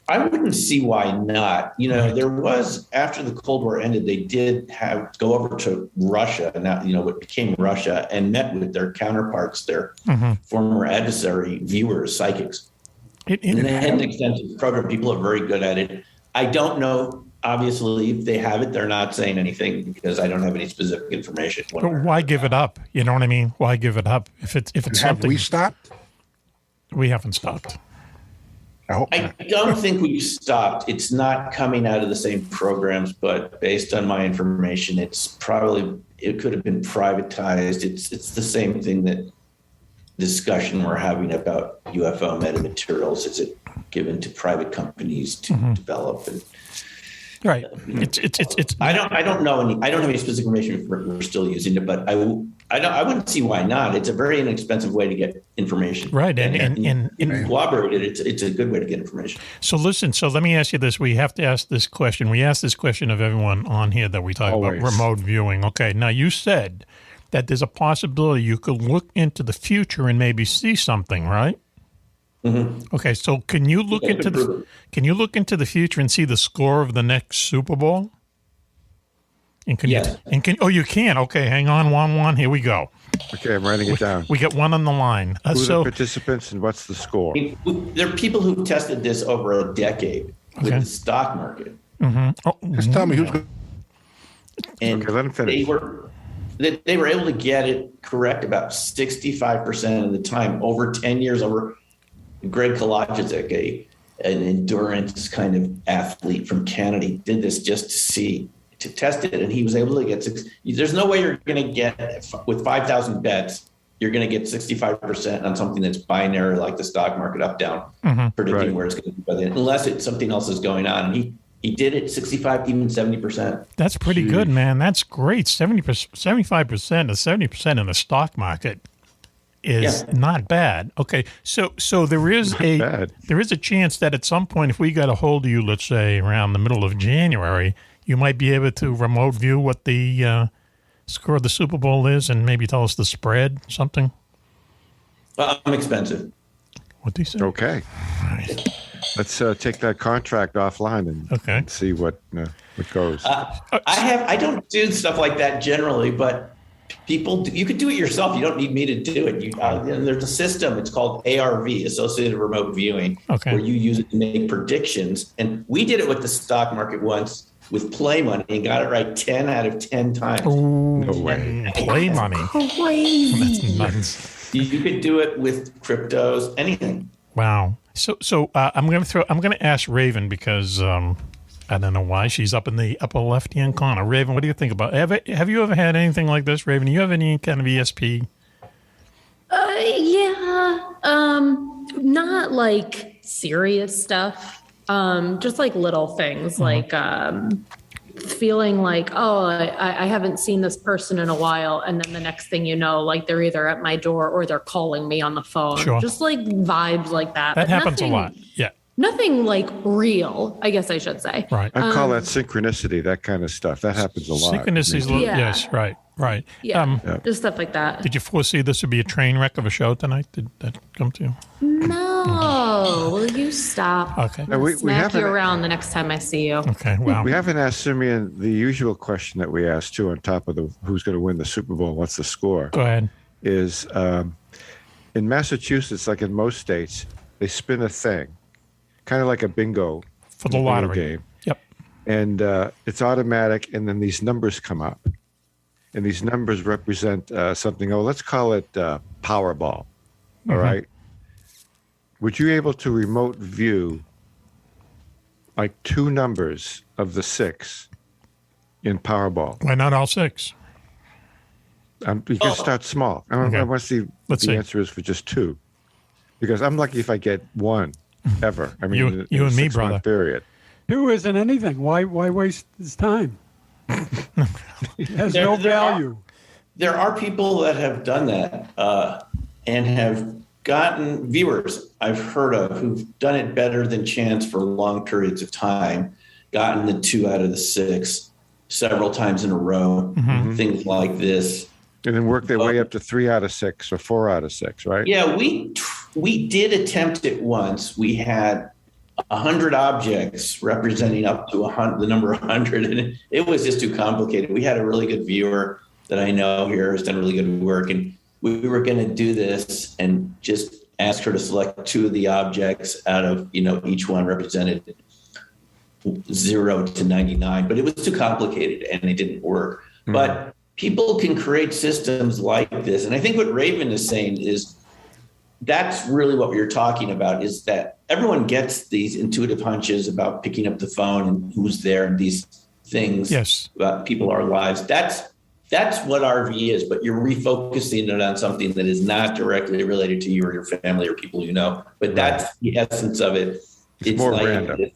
I wouldn't see why not. There was, after the Cold War ended, they did go over to Russia, now what became Russia, and met with their counterparts, their former adversary viewers, psychics. And they had an extensive program. People are very good at it. I don't know, obviously, if they have it, they're not saying anything because I don't have any specific information. But why give it up? You know what I mean? Why give it up if it's something? Have we stopped? We haven't stopped. I don't think we've stopped. It's not coming out of the same programs, but based on my information, it could have been privatized. It's the same thing that discussion we're having about UFO metamaterials. Is it given to private companies to develop? And right. I don't know any. I don't have any specific information if we're still using it, but I wouldn't see why not. It's a very inexpensive way to get information. Right. And collaborate it's a good way to get information. So listen, let me ask you this. We have to ask this question. We ask this question of everyone on here that we talk about remote viewing. Okay. Now you said that there's a possibility you could look into the future and maybe see something, right? Okay. So can you look into the future and see the score of the next Super Bowl? And you can. Okay, hang on, one. Here we go. Okay, I'm writing it down. We got one on the line. Who are the participants and what's the score? There are people who've tested this over a decade with the stock market. Just tell me who's going. And let him finish. they were able to get it correct about 65% of the time over 10 years. Over Greg Kolodziejczyk, an endurance kind of athlete from Canada, he did this just to test it, and he was able to get there's no way you're going to get, with 5,000 bets, you're going to get 65% on something that's binary like the stock market, up, down, predicting where it's going to be by the end, unless it's something else is going on. And he did it 65, even 70%. That's pretty good, man. That's great. 75% to 70% in the stock market is not bad. Okay, so there is a chance that at some point, if we got a hold of you, let's say around the middle of January, you might be able to remote view what the score of the Super Bowl is, and maybe tell us the spread, something. I'm expensive. What do you say? Okay. Right. Let's take that contract offline and see what goes. I don't do stuff like that generally, but you could do it yourself. You don't need me to do it. There's a system. It's called ARV, Associated Remote Viewing, where you use it to make predictions. And we did it with the stock market once with play money and got it right 10 out of 10 times. Ooh, no way. Play money. Crazy. That's nuts. You could do it with cryptos, anything. Wow. So I'm gonna ask Raven, because I don't know why she's up in the upper left hand corner. Raven, what do you think about? Have you ever had anything like this, Raven? Do you have any kind of ESP? Yeah. Not like serious stuff. Just like little things, like feeling like, oh, I haven't seen this person in a while, and then the next thing you know, like they're either at my door or they're calling me on the phone. Sure. Just like vibes like that. That happens a lot. Yeah. Nothing like real, I guess I should say. Right. I call that synchronicity, that kind of stuff. That happens a lot. Synchronicities, yes, right. Yeah, just stuff like that. Did you foresee this would be a train wreck of a show tonight? Did that come to you? No. Will you stop? Okay. Now, we smack you around the next time I see you. Okay, wow. We haven't asked Simeon the usual question that we asked, too, on top of who's going to win the Super Bowl, what's the score? Go ahead. Is in Massachusetts, like in most states, they spin a thing, kind of like a bingo for the lottery game. Yep. And it's automatic, and then these numbers come up. And these numbers represent something. Let's call it Powerball. All right. Would you be able to remote view like two numbers of the 6 in Powerball? Why not all 6? You can start small. I want to see what the answer is for just 2. Because I'm lucky if I get 1 ever. I mean, you and me, brother. Period. 2 isn't anything. Why waste his time? It has no value. There are people that have done that and have gotten viewers I've heard of who've done it better than chance for long periods of time, gotten the 2 out of the 6 several times in a row, things like this. And then work their way up to 3 out of 6 or 4 out of 6, right? Yeah, we did attempt it once. We had 100 objects representing up to the number 100, and it was just too complicated. We had a really good viewer that I know here has done really good work, and we were going to do this and just ask her to select 2 of the objects out of, each one represented 0 to 99, but it was too complicated and it didn't work. But people can create systems like this. And I think what Raven is saying is that's really what you're talking about, is that everyone gets these intuitive hunches about picking up the phone and who's there and these things about people, our lives. That's what RV is, but you're refocusing it on something that is not directly related to you or your family or people you know. But that's the essence of it. It's more like random.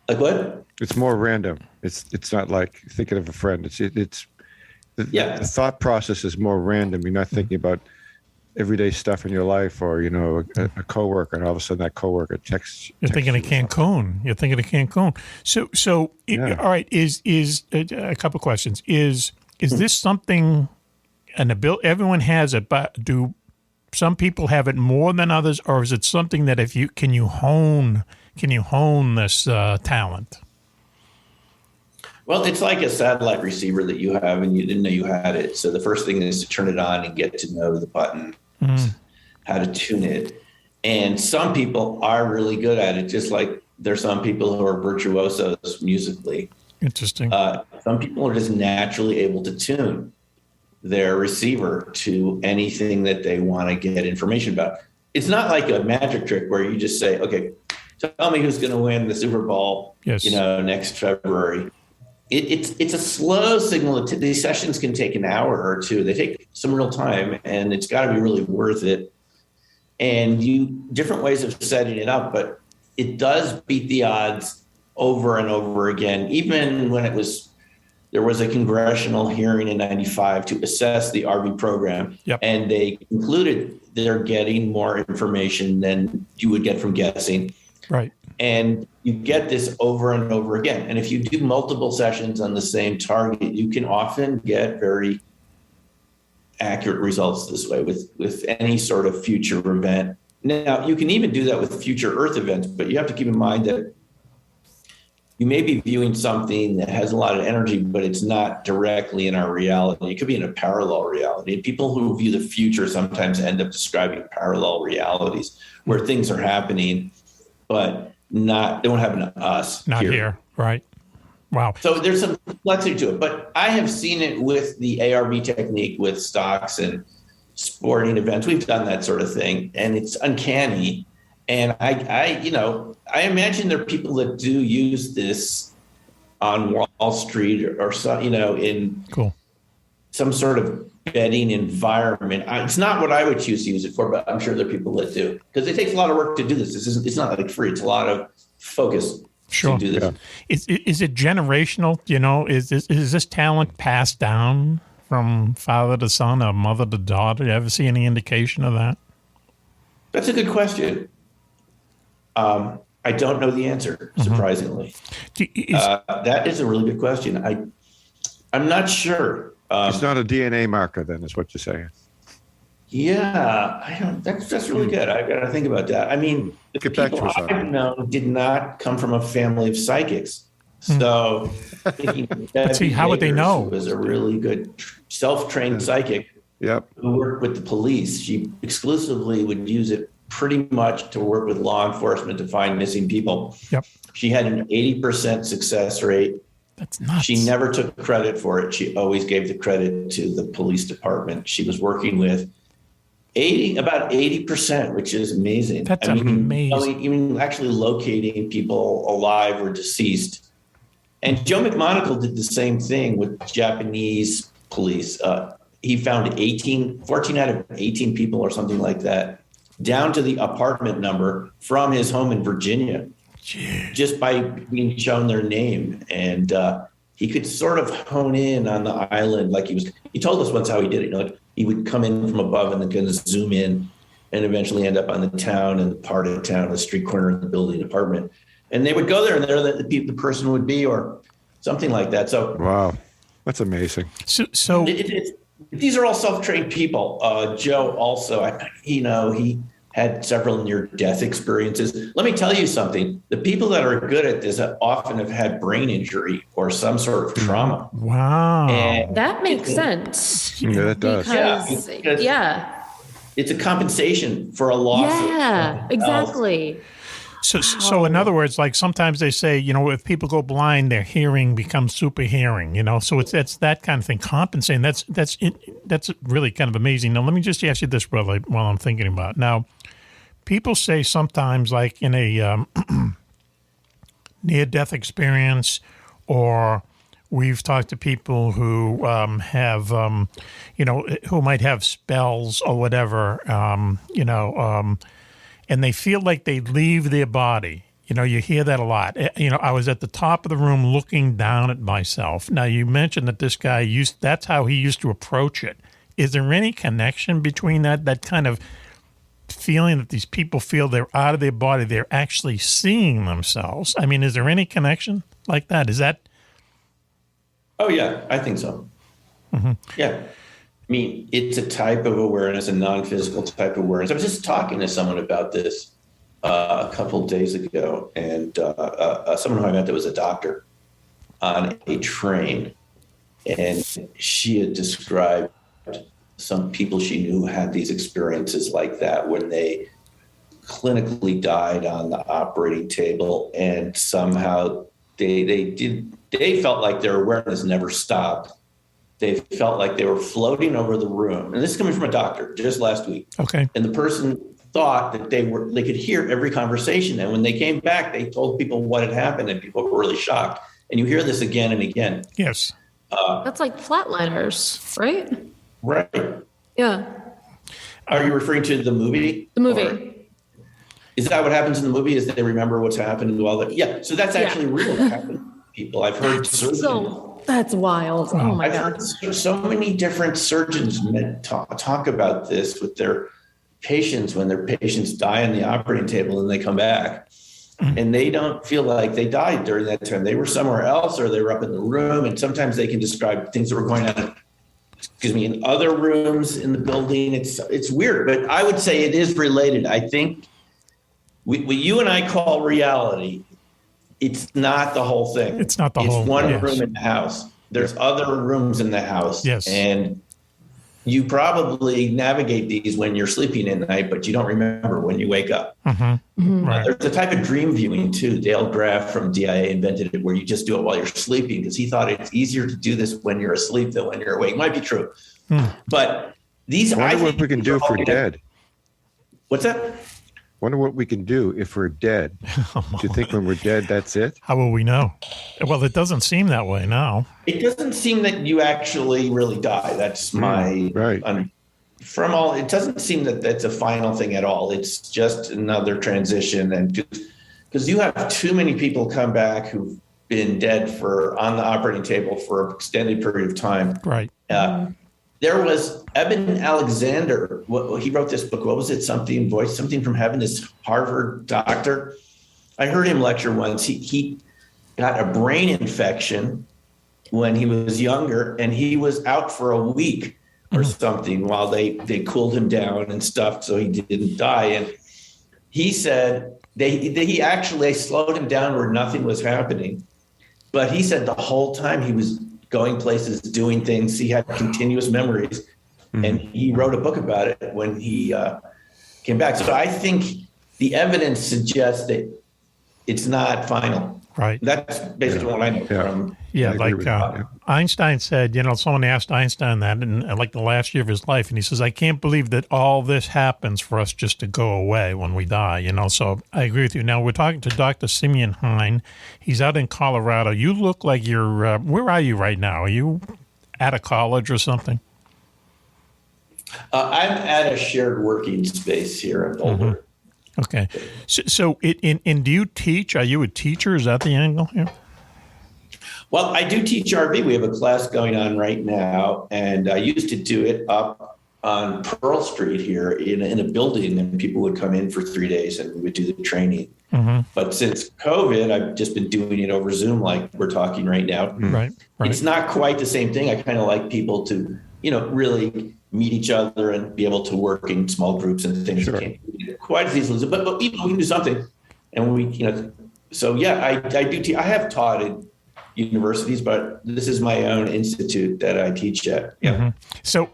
Like what? It's more random. It's not like thinking of a friend. The thought process is more random. You're not thinking about everyday stuff in your life, or a coworker, and all of a sudden that coworker texts. You're thinking of Cancun. So all right. Is a couple questions. Is this something an ability everyone has it, but do some people have it more than others, or is it something that can you hone this talent? Well, it's like a satellite receiver that you have and you didn't know you had it. So the first thing is to turn it on and get to know the button, how to tune it. And some people are really good at it, just like there's some people who are virtuosos musically. Interesting. Some people are just naturally able to tune. their receiver to anything that they want to get information about. It's not like a magic trick where you just say, okay, tell me who's going to win the Super Bowl, next February. It's a slow signal. These sessions can take an hour or two. They take some real time, and it's got to be really worth it. And different ways of setting it up, but it does beat the odds over and over again. Even when there was a congressional hearing in 95 to assess the RV program, and they concluded they're getting more information than you would get from guessing. Right. And you get this over and over again. And if you do multiple sessions on the same target, you can often get very accurate results this way with any sort of future event. Now, you can even do that with future Earth events, but you have to keep in mind that you may be viewing something that has a lot of energy, but it's not directly in our reality. It could be in a parallel reality. And people who view the future sometimes end up describing parallel realities where things are happening, but they won't happen to us. Not here. Right. Wow. So there's some complexity to it, but I have seen it with the ARV technique with stocks and sporting events. We've done that sort of thing, and it's uncanny. And I imagine there are people that do use this on Wall Street or some, in some sort of betting environment. It's not what I would choose to use it for, but I'm sure there are people that do, because it takes a lot of work to do this. It's not like free. It's a lot of focus. Sure. To do this. Yeah. Is it generational? Is this talent passed down from father to son or mother to daughter? Do you ever see any indication of that? That's a good question. I don't know the answer, surprisingly. That is a really good question. I'm not sure. It's not a DNA marker, then, is what you're saying. Yeah, that's really good. I got to think about that. I mean, the people I've known did not come from a family of psychics. So, let's see, how would they know? Was a really good self-trained psychic. Yep. Who worked with the police. She exclusively would use it pretty much to work with law enforcement to find missing people. Yep. She had an 80% success rate. That's nuts. She never took credit for it. She always gave the credit to the police department she was working with. About 80%, which is amazing. That's amazing. Even actually locating people alive or deceased. And Joe McMonagle did the same thing with Japanese police. He found 14 out of 18 people or something like that, down to the apartment number from his home in Virginia, just by being shown their name. And he could sort of hone in on the island. Like he told us once how he did it. Like he would come in from above and then kind of zoom in and eventually end up on the town and the part of the town, the street corner of the building apartment. And they would go there and there the person would be or something like that. So, wow, that's amazing. So these are all self-trained people. Joe also, he had several near-death experiences. Let me tell you something. The people that are good at this often have had brain injury or some sort of trauma. Wow. And that makes sense. Yeah, that does. Because, it's a compensation for a loss. Yeah, exactly. So in other words, like sometimes they say, if people go blind, their hearing becomes super hearing, so it's that kind of thing, compensating. That's really kind of amazing. Now, let me just ask you this, brother, while I'm thinking about it. Now, people say sometimes like in a near-death experience, or we've talked to people who have, who might have spells or whatever, and they feel like they leave their body. You hear that a lot. I was at the top of the room looking down at myself. Now, you mentioned that this guy that's how he used to approach it. Is there any connection between that kind of feeling that these people feel they're out of their body, they're actually seeing themselves? I mean, is there any connection like that? Is that? Oh, yeah, I think so. Mm-hmm. Yeah. I mean, it's a type of awareness, a non-physical type of awareness. I was just talking to someone about this a couple of days ago, and someone who I met that was a doctor on a train, and she had described some people she knew had these experiences like that when they clinically died on the operating table, and somehow they felt like their awareness never stopped. they felt like they were floating over the room. And this is coming from a doctor just last week. Okay. And the person thought that they could hear every conversation. And when they came back, they told people what had happened, and people were really shocked. And you hear this again and again. Yes. That's like flatliners, right? Right. Yeah. Are you referring to the movie? The movie. Is that what happens in the movie? Is that they remember what's happened while they're, yeah. So that's actually real. What happened to people. I've heard surgeons. So that's wild. Oh my God. So many different surgeons talk about this with their patients when their patients die on the operating table and they come back. And they don't feel like they died during that time. They were somewhere else, or they were up in the room. And sometimes they can describe things that were going on, in other rooms in the building. It's weird, but I would say it is related. I think what you and I call reality, it's not the whole thing. It's not the whole. It's one room in the house. There's other rooms in the house. Yes. And you probably navigate these when you're sleeping at night, but you don't remember when you wake up. Right. There's a type of dream viewing too. Dale Graff from DIA invented it, where you just do it while you're sleeping, because he thought it's easier to do this when you're asleep than when you're awake. Might be true. But these, I wonder what we can do if we're dead. What's that? Wonder what we can do if we're dead. Do you think when we're dead, that's it? How will we know? Well, it doesn't seem that way now. It doesn't seem that you actually really die. That's my right. From all, it doesn't seem that that's a final thing at all. It's just another transition, and because you have too many people come back who've been dead on the operating table for an extended period of time. Right. There was Eben Alexander. He wrote this book. What was it? Something from Heaven. This Harvard doctor. I heard him lecture once. He got a brain infection when he was younger, and he was out for a week or something while they cooled him down and stuff so he didn't die. And he said they slowed him down where nothing was happening. But he said the whole time he was going places, doing things. He had continuous memories, and he wrote a book about it when he came back. So I think the evidence suggests that it's not final. Right. That's basically what I know from. Yeah, like Einstein said, someone asked Einstein that in like the last year of his life, and he says, I can't believe that all this happens for us just to go away when we die, So I agree with you. Now, we're talking to Dr. Simeon Hein. He's out in Colorado. You look like you're, where are you right now? Are you at a college or something? I'm at a shared working space here in Boulder. Okay. So do you teach? Are you a teacher? Is that the angle here? Well, I do teach RV. We have a class going on right now, and I used to do it up on Pearl Street here in a building, and people would come in for 3 days and we would do the training. But since COVID, I've just been doing it over Zoom like we're talking right now. Right. It's not quite the same thing. I kind of like people to, really meet each other and be able to work in small groups and things. Sure. Quite as easily, but we can do something. And we, so yeah, I do. I have taught at universities, but this is my own institute that I teach at. Yeah. So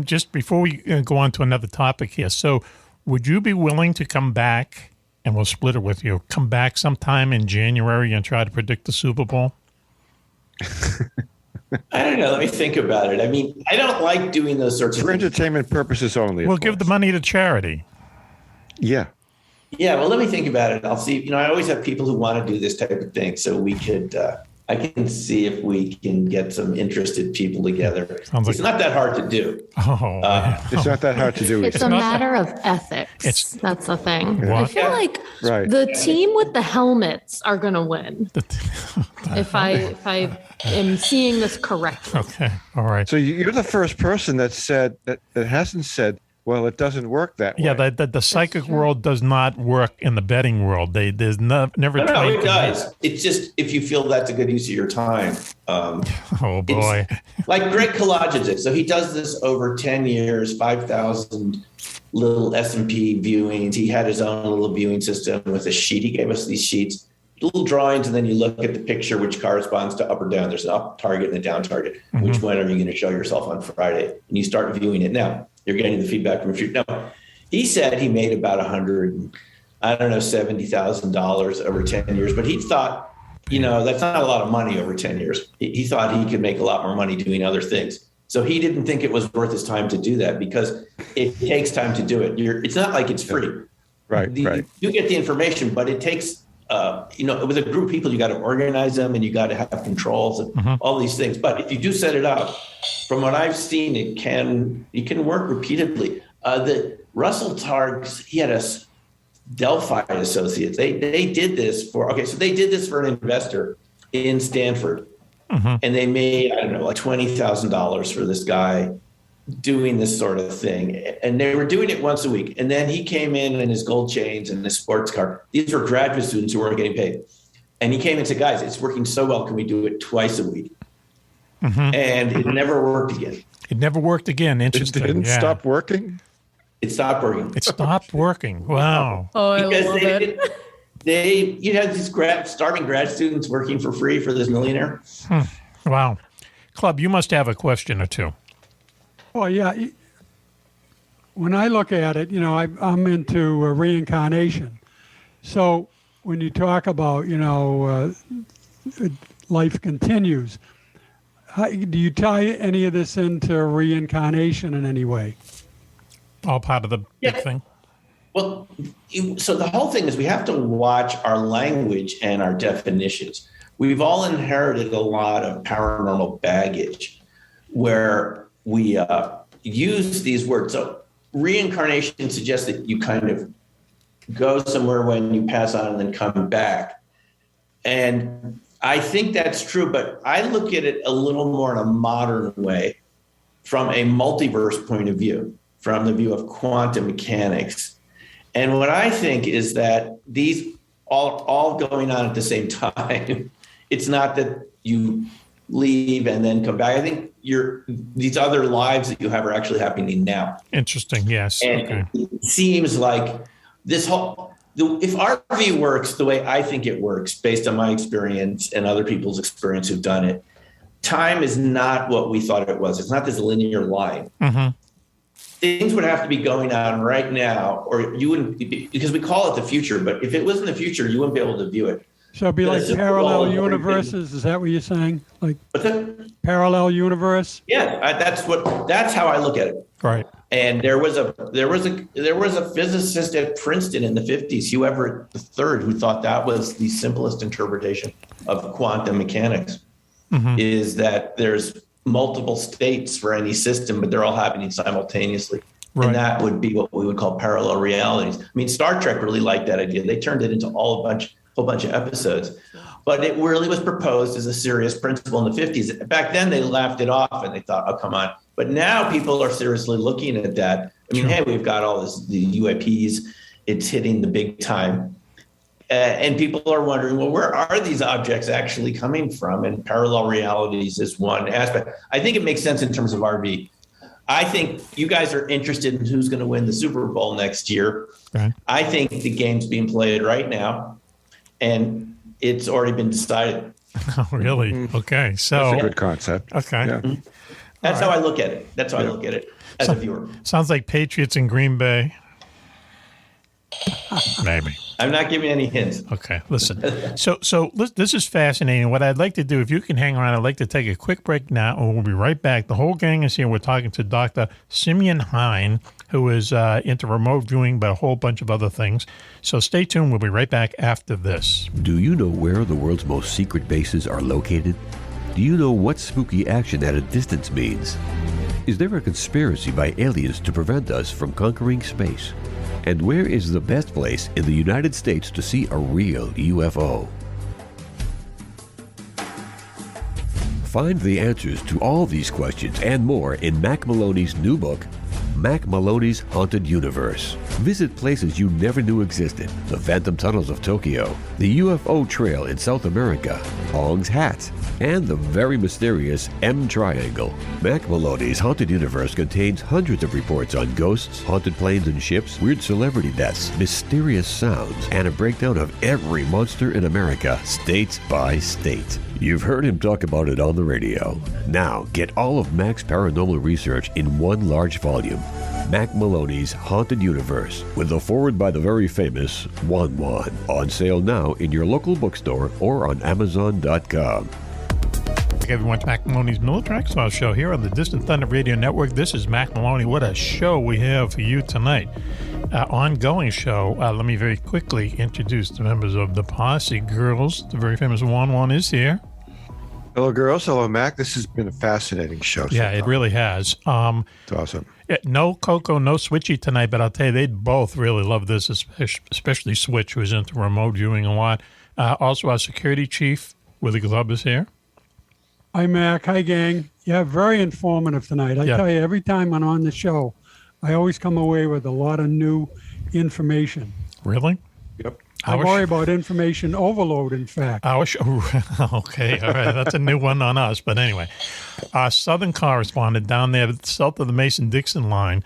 just before we go on to another topic here, so would you be willing to come back, and we'll split it with you, come back sometime in January and try to predict the Super Bowl? I don't know. Let me think about it. I mean, I don't like doing those sorts of things. For entertainment purposes only. We'll give the money to charity. Yeah. Yeah. Well, let me think about it. I'll see. I always have people who want to do this type of thing. So we could, I can see if we can get some interested people together. It's not that hard to do. It's not that hard to do. It's a matter of ethics. That's the thing. I feel like the team with the helmets are going to win. If I am seeing this correctly. Okay. All right. So you're the first person that said that hasn't said, well, it doesn't work that way. Yeah, the psychic world does not work in the betting world. There's never. No, it does. It's just if you feel that's a good use of your time. Oh boy! Like Greg Collagen did. So he does this over 10 years, 5,000 little S&P viewings. He had his own little viewing system with a sheet. He gave us these sheets, little drawings, and then you look at the picture which corresponds to up or down. There's an up target and a down target. Which one are you going to show yourself on Friday? And you start viewing it now. You're getting the feedback from your shoot. Now, he said he made about $70,000 over 10 years, but he thought that's not a lot of money over 10 years. He thought he could make a lot more money doing other things. So he didn't think it was worth his time to do that because it takes time to do it. It's not like it's free. Right. You get the information, but it takes, with a group of people, you got to organize them and you got to have controls and all these things. But if you do set it up, from what I've seen, it can work repeatedly. The Russell Targs, he had a Delphi Associates. They did this for an investor in Stanford. And they made, I don't know, like $20,000 for this guy doing this sort of thing. And they were doing it once a week. And then he came in his gold chains and his sports car. These were graduate students who weren't getting paid. And he came and said, guys, it's working so well. Can we do it twice a week? And it never worked again. It never worked again. Interesting. It didn't stop working? It stopped working. It stopped working. Wow. Oh, I love it. You had these starving grad students working for free for this millionaire. Wow. Club, you must have a question or two. Well, yeah. When I look at it, I'm into reincarnation. So when you talk about, life continues, do you tie any of this into reincarnation in any way? All part of the big thing? Well, so the whole thing is we have to watch our language and our definitions. We've all inherited a lot of paranormal baggage where we use these words. So reincarnation suggests that you kind of go somewhere when you pass on and then come back. And I think that's true, but I look at it a little more in a modern way from a multiverse point of view, from the view of quantum mechanics. And what I think is that these all going on at the same time. It's not that you leave and then come back. I think these other lives that you have are actually happening now. Interesting. Yes. And it seems like this if our view works the way I think it works, based on my experience and other people's experience who've done it, time is not what we thought it was. It's not this linear line. Things would have to be going on right now, or you wouldn't, because we call it the future, but if it was in the future, you wouldn't be able to view it. So it'd be like parallel universes. Is that what you're saying? Like parallel universe? Yeah, that's how I look at it. Right. And there was a physicist at Princeton in the 50s, Hugh Everett III, who thought that was the simplest interpretation of quantum mechanics, is that there's multiple states for any system, but they're all happening simultaneously. Right. And that would be what we would call parallel realities. I mean, Star Trek really liked that idea. They turned it into a whole bunch of episodes. But it really was proposed as a serious principle in the 50s. Back then, they laughed it off and they thought, oh, come on. But now people are seriously looking at that. I mean, hey, we've got all the UAPs. It's hitting the big time. And people are wondering, well, where are these objects actually coming from? And parallel realities is one aspect. I think it makes sense in terms of RV. I think you guys are interested in who's going to win the Super Bowl next year. Right. I think the game's being played right now, and it's already been decided. Oh, really? Okay. So that's a good concept. Okay. Yeah. That's how I look at it. That's how I look at it as a viewer. Sounds like Patriots in Green Bay. Maybe. I'm not giving any hints. Okay, listen. So this is fascinating. What I'd like to do, if you can hang around, I'd like to take a quick break now, and we'll be right back. The whole gang is here. We're talking to Dr. Simeon Hein, who is into remote viewing, but a whole bunch of other things. So stay tuned. We'll be right back after this. Do you know where the world's most secret bases are located? Do you know what spooky action at a distance means? Is there a conspiracy by aliens to prevent us from conquering space? And where is the best place in the United States to see a real UFO? Find the answers to all these questions and more in Mack Maloney's new book, Mack Maloney's Haunted Universe. Visit places you never knew existed: the Phantom Tunnels of Tokyo, the UFO Trail in South America, Ong's Hat, and the very mysterious M Triangle. Mack Maloney's Haunted Universe contains hundreds of reports on ghosts, haunted planes and ships, weird celebrity deaths, mysterious sounds, and a breakdown of every monster in America, state by state. You've heard him talk about it on the radio. Now, get all of Mack's paranormal research in one large volume. Mack Maloney's Haunted Universe, with a foreword by the very famous Wan Wan. On sale now in your local bookstore or on Amazon.com. Hey everyone, it's Mack Maloney's Military X-Files show here on the Distant Thunder Radio Network. This is Mack Maloney. What a show we have for you tonight. Ongoing show. Let me very quickly introduce the members of the Posse. Girls, the very famous Wan is here. Hello, girls. Hello, Mac. This has been a fascinating show. Yeah, it really has. It's awesome. No Coco, no Switchy tonight, but I'll tell you, they'd both really love this, especially Switch, who's into remote viewing a lot. Also, our security chief, Willie Glub, is here. Hi, Mac. Hi, gang. Yeah, very informative tonight. I tell you, every time I'm on the show, I always come away with a lot of new information. Really? Yep. I worry about information overload, in fact. Okay, all right. That's a new one on us. But anyway, our southern correspondent down there south of the Mason-Dixon line,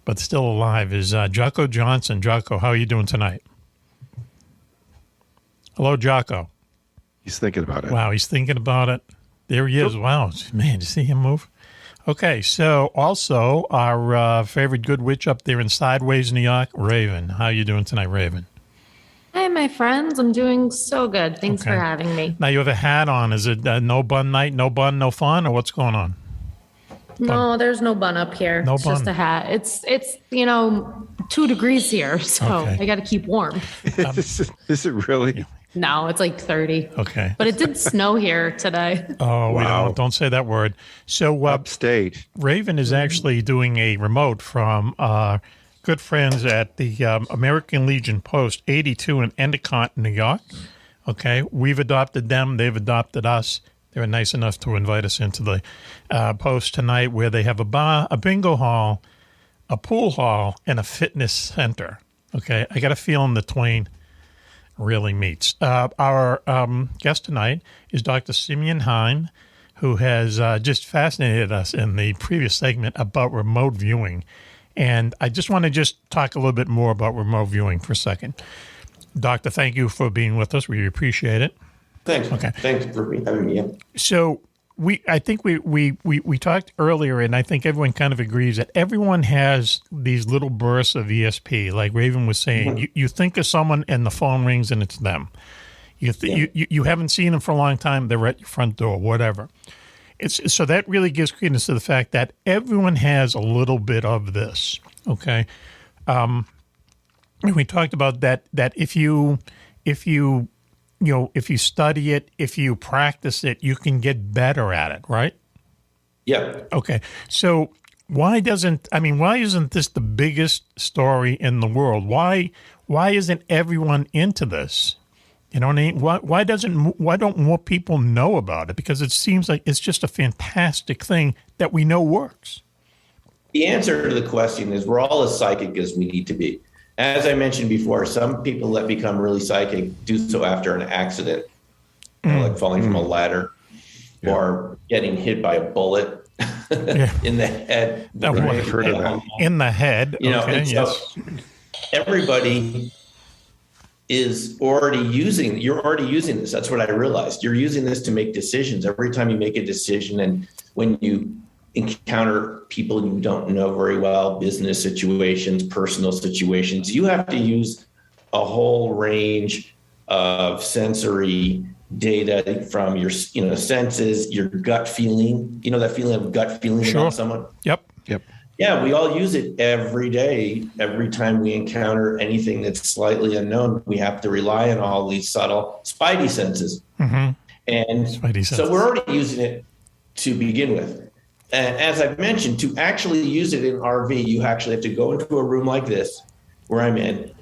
but still alive, is Jocko Johnson. Jocko, how are you doing tonight? Hello, Jocko. He's thinking about it. Wow, he's thinking about it. There he is. Wow. Man, did you see him move? Okay, so also our favorite good witch up there in Sideways, New York, Raven. How are you doing tonight, Raven? Hi, my friends. I'm doing so good. Thanks for having me. Now, you have a hat on. Is it no bun night, no bun, no fun, or what's going on? No, there's no bun up here. No it's bun. just a hat. It's 2 degrees here, so I got to keep warm. Is it really? No, it's like 30. Okay. But it did snow here today. Oh, wow. Don't say that word. So upstate. Raven is actually doing a remote from good friends at the American Legion Post 82 in Endicott, New York. Okay. We've adopted them. They've adopted us. They were nice enough to invite us into the Post tonight, where they have a bar, a bingo hall, a pool hall, and a fitness center. Okay. I got a feeling the twain really meets. Our guest tonight is Dr. Simeon Hein, who has just fascinated us in the previous segment about remote viewing. And I just want to talk a little bit more about remote viewing for a second. Doctor, thank you for being with us. We appreciate it. Thanks. Okay. Thanks for having me. So I think we talked earlier, and I think everyone kind of agrees that everyone has these little bursts of ESP. Like Raven was saying, you think of someone and the phone rings and it's them. You haven't seen them for a long time. They're at your front door, whatever. So that really gives credence to the fact that everyone has a little bit of this. Okay, and we talked about that if you study it, if you practice it, you can get better at it, right? Yeah. Okay. So why isn't this the biggest story in the world? Why isn't everyone into this? You know what I mean? Why don't more people know about it? Because it seems like it's just a fantastic thing that we know works. The answer to the question is we're all as psychic as we need to be. As I mentioned before, some people that become really psychic do so after an accident, like falling from a ladder or getting hit by a bullet in the head. I've heard of that. In the head. So everybody is already you're already using this. That's what I realized. You're using this to make decisions. Every time you make a decision, and when you encounter people you don't know very well, business situations, personal situations, you have to use a whole range of sensory data from your senses, your gut feeling, that feeling of gut feeling about someone. Yep. Yeah, we all use it every day. Every time we encounter anything that's slightly unknown, we have to rely on all these subtle spidey senses. Mm-hmm. And so we're already using it to begin with. And as I've mentioned, to actually use it in RV, you actually have to go into a room like this, where I'm in,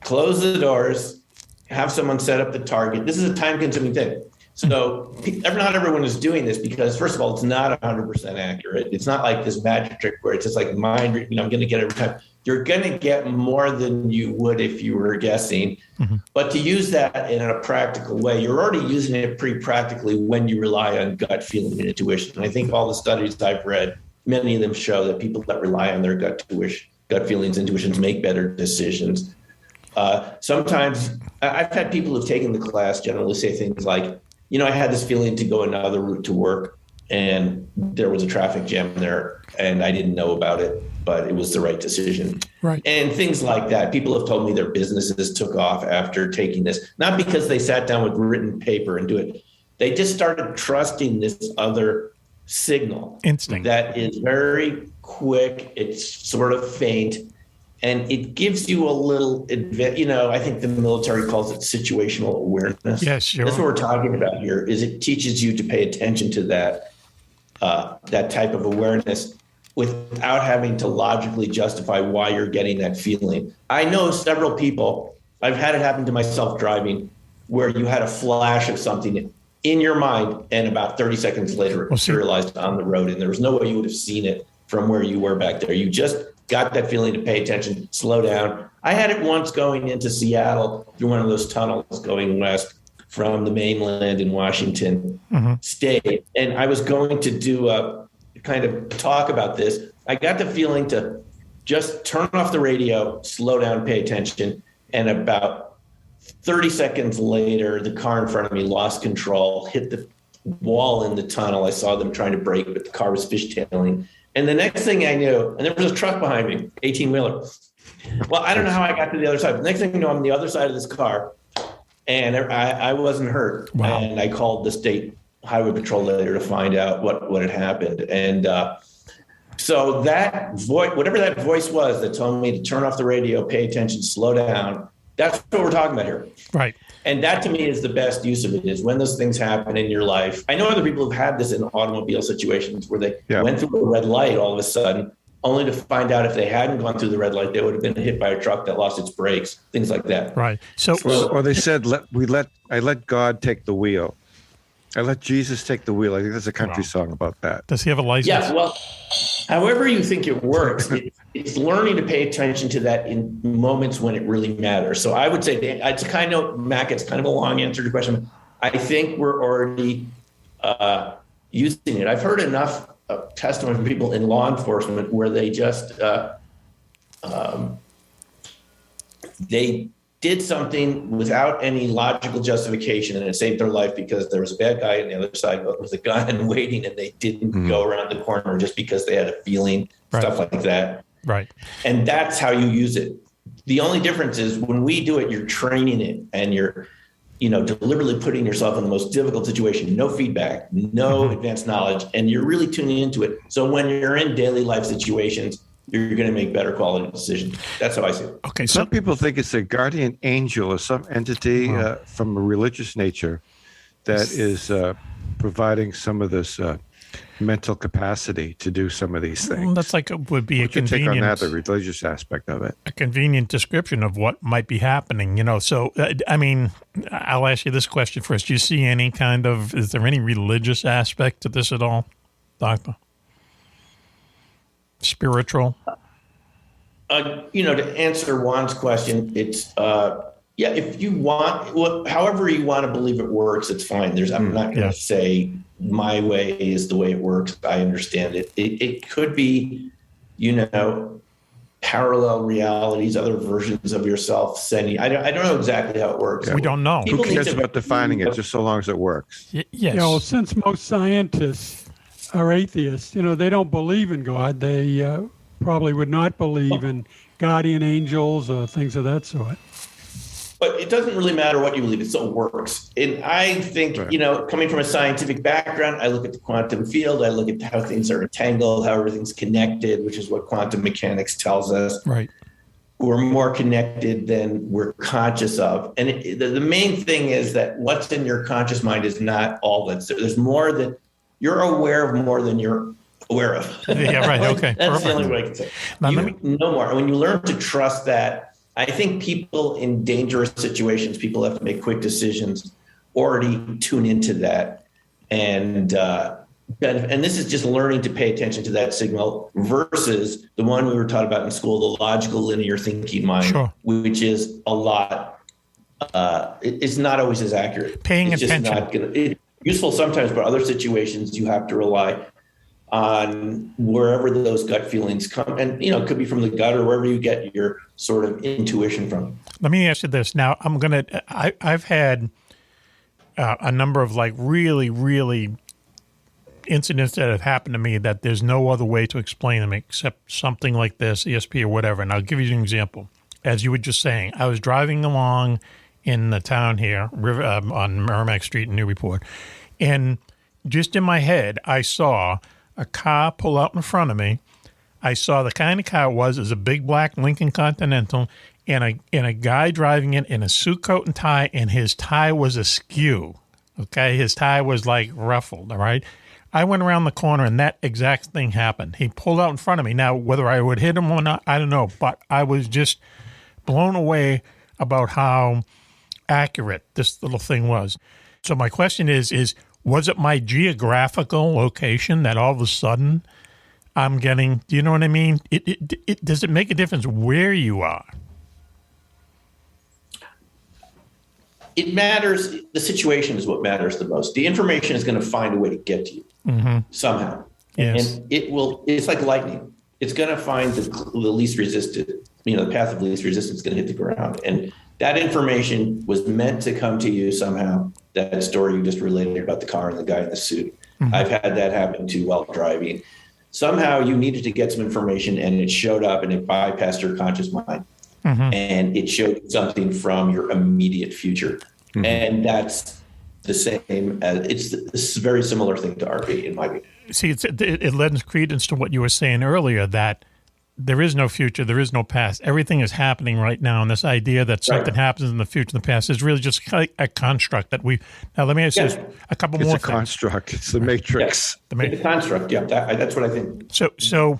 close the doors, have someone set up the target. This is a time-consuming thing. So not everyone is doing this because, first of all, it's not 100% accurate. It's not like this magic trick where it's just like mind, I'm going to get every time. You're going to get more than you would if you were guessing. Mm-hmm. But to use that in a practical way, you're already using it pretty practically when you rely on gut feeling and intuition. And I think all the studies I've read, many of them show that people that rely on their gut feelings, intuitions make better decisions. Sometimes I've had people who've taken the class generally say things like, I had this feeling to go another route to work, and there was a traffic jam there, and I didn't know about it. but it was the right decision. Right. And things like that. People have told me their businesses took off after taking this, not because they sat down with written paper and do it. They just started trusting this other signal. Instinct. That is very quick. It's sort of faint. And it gives you a little, I think the military calls it situational awareness. Yes, sure. That's what we're talking about here, is it teaches you to pay attention to that type of awareness without having to logically justify why you're getting that feeling. I know several people, I've had it happen to myself driving, where you had a flash of something in your mind and about 30 seconds later it materialized on the road, and there was no way you would have seen it from where you were back there. You just got that feeling to pay attention, slow down. I had it once going into Seattle through one of those tunnels going west from the mainland in Washington State. And I was going to do a kind of talk about this. I got the feeling to just turn off the radio, slow down, pay attention. And about 30 seconds later, the car in front of me lost control, hit the wall in the tunnel. I saw them trying to brake, but the car was fishtailing. And the next thing I knew, and there was a truck behind me, 18-wheeler. Well, I don't know how I got to the other side. The next thing you know, I'm on the other side of this car, and I wasn't hurt. Wow. And I called the state highway patrol later to find out what had happened. And so that voice, whatever that voice was that told me to turn off the radio, pay attention, slow down, that's what we're talking about here. Right. And that to me is the best use of it, is when those things happen in your life. I know other people who've had this in automobile situations where they went through a red light all of a sudden, only to find out if they hadn't gone through the red light, they would have been hit by a truck that lost its brakes, things like that. Right. So, or they said, I let God take the wheel. I let Jesus take the wheel. I think there's a country song about that. Does he have a license? Yeah, well, however you think it works, it's learning to pay attention to that in moments when it really matters. So I would say, it's kind of, Mac, it's kind of a long answer to your question. I think we're already using it. I've heard enough testimony from people in law enforcement where they just, they did something without any logical justification, and it saved their life because there was a bad guy on the other side with a gun waiting, and they didn't go around the corner just because they had a feeling, stuff like that. Right. And that's how you use it. The only difference is when we do it, you're training it, and you're, deliberately putting yourself in the most difficult situation, no feedback, no advanced knowledge, and you're really tuning into it. So when you're in daily life situations, you're going to make better quality decisions. That's how I see it. Okay. Some people think it's a guardian angel or some entity from a religious nature that is providing some of this mental capacity to do some of these things. That's like would be a convenient. Take on that, the religious aspect of it. A convenient description of what might be happening. So I'll ask you this question first. Do you see any is there any religious aspect to this at all, Doctor? Spiritual? To answer Juan's question, it's if you want, however you want to believe it works, it's fine. I'm not going to say my way is the way it works. I understand it. It could be, parallel realities, other versions of yourself sending. I don't know exactly how it works. Yeah. We don't know. Who cares about defining it, just so long as it works? Yes. Since most scientists are atheists, they don't believe in God. They probably would not believe in guardian angels or things of that sort. But it doesn't really matter what you believe, it still works. And I think, coming from a scientific background, I look at the quantum field, I look at how things are entangled, how everything's connected, which is what quantum mechanics tells us. Right. We're more connected than we're conscious of. And the main thing is that what's in your conscious mind is not all that's there. There's more that you're aware of, more than you're aware of. Yeah, right. Okay. That's the only way I can say. Now, You know more. When you learn to trust that, I think people in dangerous situations, people have to make quick decisions, already tune into that. And this is just learning to pay attention to that signal versus the one we were taught about in school, the logical linear thinking mind, which is a lot. It's not always as accurate. Paying attention. It's useful sometimes, but other situations you have to rely on wherever those gut feelings come. And, it could be from the gut or wherever you get your sort of intuition from. Let me ask you this. Now, I've had a number of really, really incidents that have happened to me that there's no other way to explain them except something like this, ESP or whatever. And I'll give you an example. As you were just saying, I was driving along in the town here on Merrimack Street in Newburyport, and just in my head, I saw a car pull out in front of me. I saw the kind of car it was a big black Lincoln Continental, and a guy driving it in a suit coat and tie, and his tie was askew. Okay, his tie was like ruffled. All right, I went around the corner, and that exact thing happened. He pulled out in front of me. Now, whether I would hit him or not, I don't know, but I was just blown away about how accurate this little thing was. So my question is was it my geographical location that all of a sudden I'm getting, do you know what I mean? Does it make a difference where you are? It matters. The situation is what matters the most. The information is going to find a way to get to you somehow. Yes. And it's like lightning. It's going to find the least resistant, the path of least resistance is going to hit the ground. And that information was meant to come to you somehow. That story you just related about the car and the guy in the suit. I've had that happen too while driving. Somehow you needed to get some information and it showed up and it bypassed your conscious mind. And it showed something from your immediate future. And that's the same as it's a very similar thing to RV in my view. See, it lends credence to what you were saying earlier, that there is no future, there is no past. Everything is happening right now. And this idea that something happens in the future and the past is really just a construct that we. Now, let me ask you a couple more things. It's a construct. It's the matrix. It's a construct. Yeah, that's what I think. So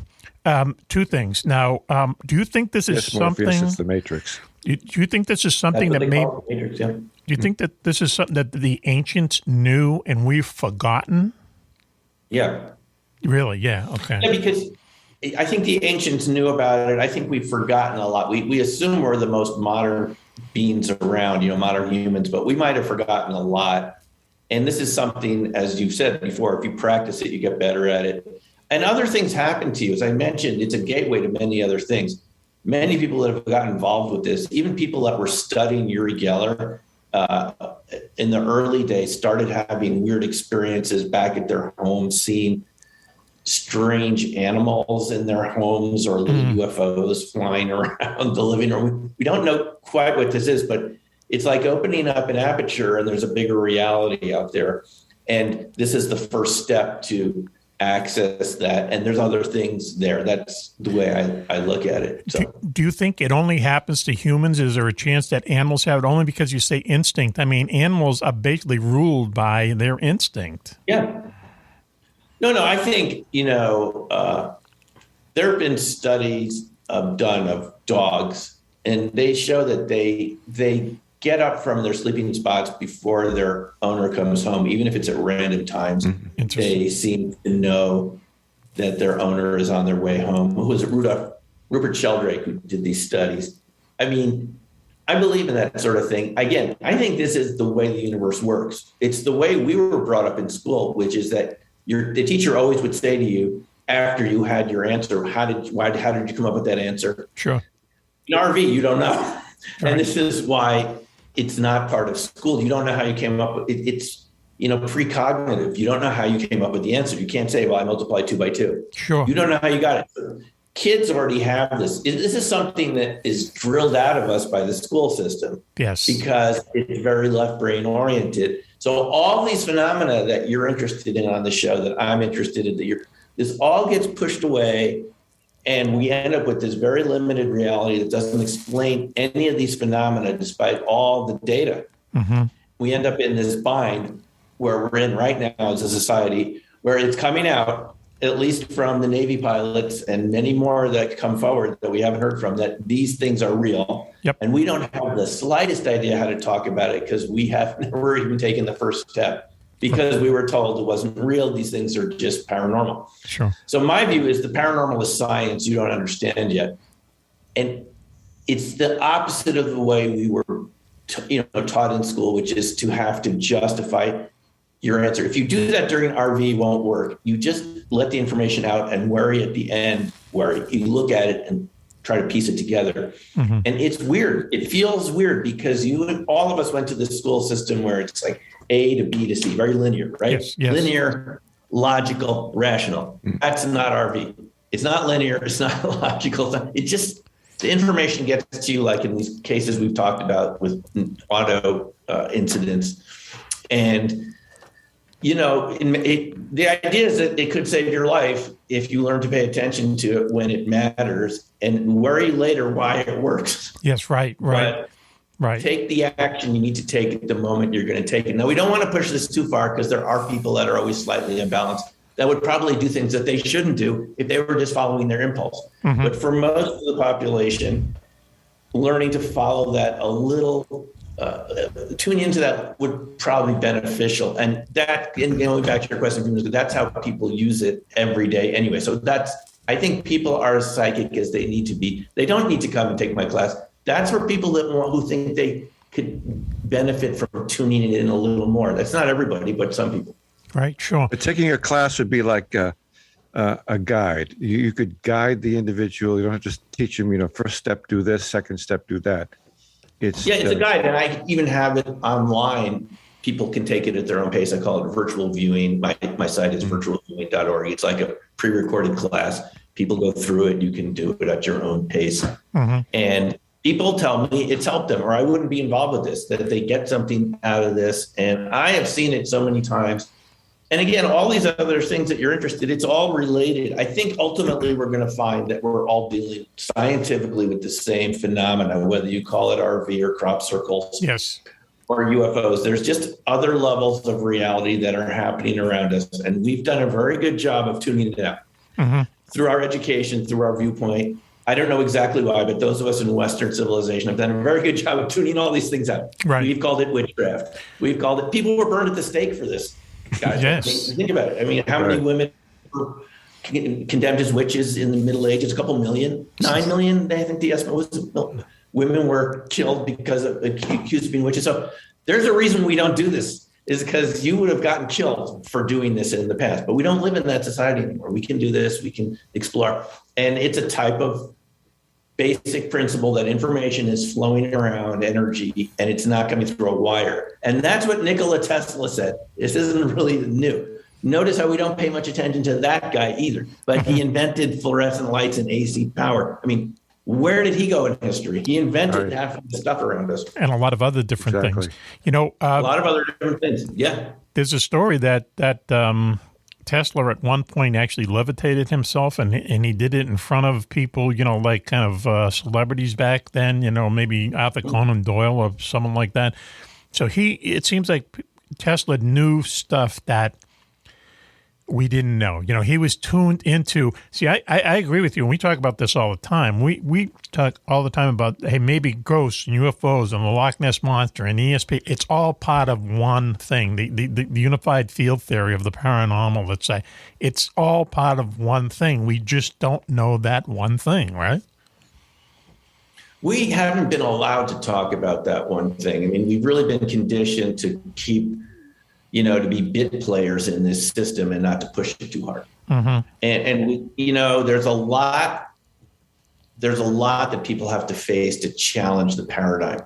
two things. Now, do you think this is something? It's the matrix. Do you think this is something that maybe? Matrix, yeah. Do you think that this is something that the ancients knew and we've forgotten? Yeah. Really? Yeah. Okay. Yeah, because I think the ancients knew about it. I think we've forgotten a lot. We assume we're the most modern beings around, modern humans, but we might have forgotten a lot. And this is something, as you've said before, if you practice it, you get better at it. And other things happen to you. As I mentioned, it's a gateway to many other things. Many people that have gotten involved with this, even people that were studying Uri Geller in the early days, started having weird experiences back at their homes, seeing strange animals in their homes or little UFOs flying around the living room. We don't know quite what this is, but it's like opening up an aperture and there's a bigger reality out there. And this is the first step to access that. And there's other things there. That's the way I look at it. So. Do you think it only happens to humans? Is there a chance that animals have it? Only because you say instinct. I mean, animals are basically ruled by their instinct. Yeah. No, I think, there have been studies done of dogs, and they show that they get up from their sleeping spots before their owner comes home, even if it's at random times. They seem to know that their owner is on their way home. Who was it? Rupert Sheldrake, who did these studies. I mean, I believe in that sort of thing. Again, I think this is the way the universe works. It's the way we were brought up in school, which is that the teacher always would say to you after you had your answer, how did you come up with that answer? Sure. In RV, you don't know. Right. And this is why it's not part of school. You don't know how you came up with it. It's, precognitive. You don't know how you came up with the answer. You can't say, well, I multiplied 2 by 2. Sure. You don't know how you got it. Kids already have this. This is something that is drilled out of us by the school system. Yes. Because it's very left brain oriented. So all these phenomena that you're interested in on the show, that I'm interested in, this all gets pushed away, and we end up with this very limited reality that doesn't explain any of these phenomena despite all the data. We end up in this bind where we're in right now as a society, where it's coming out, at least from the Navy pilots and many more that come forward that we haven't heard from, that these things are real. Yep. And we don't have the slightest idea how to talk about it because we have never even taken the first step because we were told it wasn't real. These things are just paranormal. Sure. So my view is the paranormal is science you don't understand yet. And it's the opposite of the way we were taught in school, which is to have to justify your answer. If you do that during RV, it won't work. You just let the information out and worry at the end, you look at it and try to piece it together. And it's weird. It feels weird because all of us went to this school system where it's like A to B to C, very linear, right? Yes. Linear. logical, rational. That's not RV. It's not linear. It's not logical. It just, the information gets to you, like in these cases we've talked about with auto incidents. And, you know, the idea is that it could save your life if you learn to pay attention to it when it matters and worry later why it works. Yes, right. Right. Take the action you need to take at the moment you're going to take it. Now, we don't want to push this too far because there are people that are always slightly imbalanced that would probably do things that they shouldn't do if they were just following their impulse. Mm-hmm. But for most of the population, learning to follow that a little, tuning into that would probably be beneficial. And that, and going back to your question, that's how people use it every day anyway. So I think people are as psychic as they need to be. They don't need to come and take my class. That's for people who think they could benefit from tuning it in a little more. That's not everybody, but some people. Right, sure. But taking a class would be like a guide. You could guide the individual. You don't have to just teach them, first step, do this, second step, do that. It's a guide. And I even have it online. People can take it at their own pace. I call it virtual viewing. My site is virtualviewing.org. It's like a pre-recorded class. People go through it. You can do it at your own pace. Mm-hmm. And people tell me it's helped them, or I wouldn't be involved with this, that they get something out of this. And I have seen it so many times. And again, all these other things that you're interested, it's all related. I think ultimately we're going to find that we're all dealing scientifically with the same phenomena, whether you call it RV or crop circles. Yes. Or UFOs. There's just other levels of reality that are happening around us. And we've done a very good job of tuning it out through our education, through our viewpoint. I don't know exactly why, but those of us in Western civilization have done a very good job of tuning all these things out. Right. We've called it witchcraft. We've called it, people were burned at the stake for this. Guys, yes. Think about it. I mean, how many women were condemned as witches in the Middle Ages? A couple million, 9 million. I think the estimate was women were killed because of accused of being witches. So there's a reason we don't do this, is because you would have gotten killed for doing this in the past. But we don't live in that society anymore. We can do this. We can explore, and it's a type of basic principle that information is flowing around, energy, and it's not coming through a wire. And that's what Nikola Tesla said. This isn't really new. Notice how we don't pay much attention to that guy either, but he invented fluorescent lights and AC power. I mean, where did he go in history? He invented half of the stuff around us. And a lot of other different things. A lot of other different things, yeah. There's a story that Tesla at one point actually levitated himself, and he did it in front of people, like kind of celebrities back then, maybe Arthur Conan Doyle or someone like that. So it seems like Tesla knew stuff that we didn't know. He was tuned into. See, I agree with you. And we talk about this all the time. We talk all the time about, hey, maybe ghosts and UFOs and the Loch Ness Monster and ESP. It's all part of one thing. The unified field theory of the paranormal, let's say. It's all part of one thing. We just don't know that one thing, right? We haven't been allowed to talk about that one thing. I mean, we've really been conditioned to keep, to be bit players in this system and not to push it too hard. Mm-hmm. And we, there's a lot that people have to face to challenge the paradigm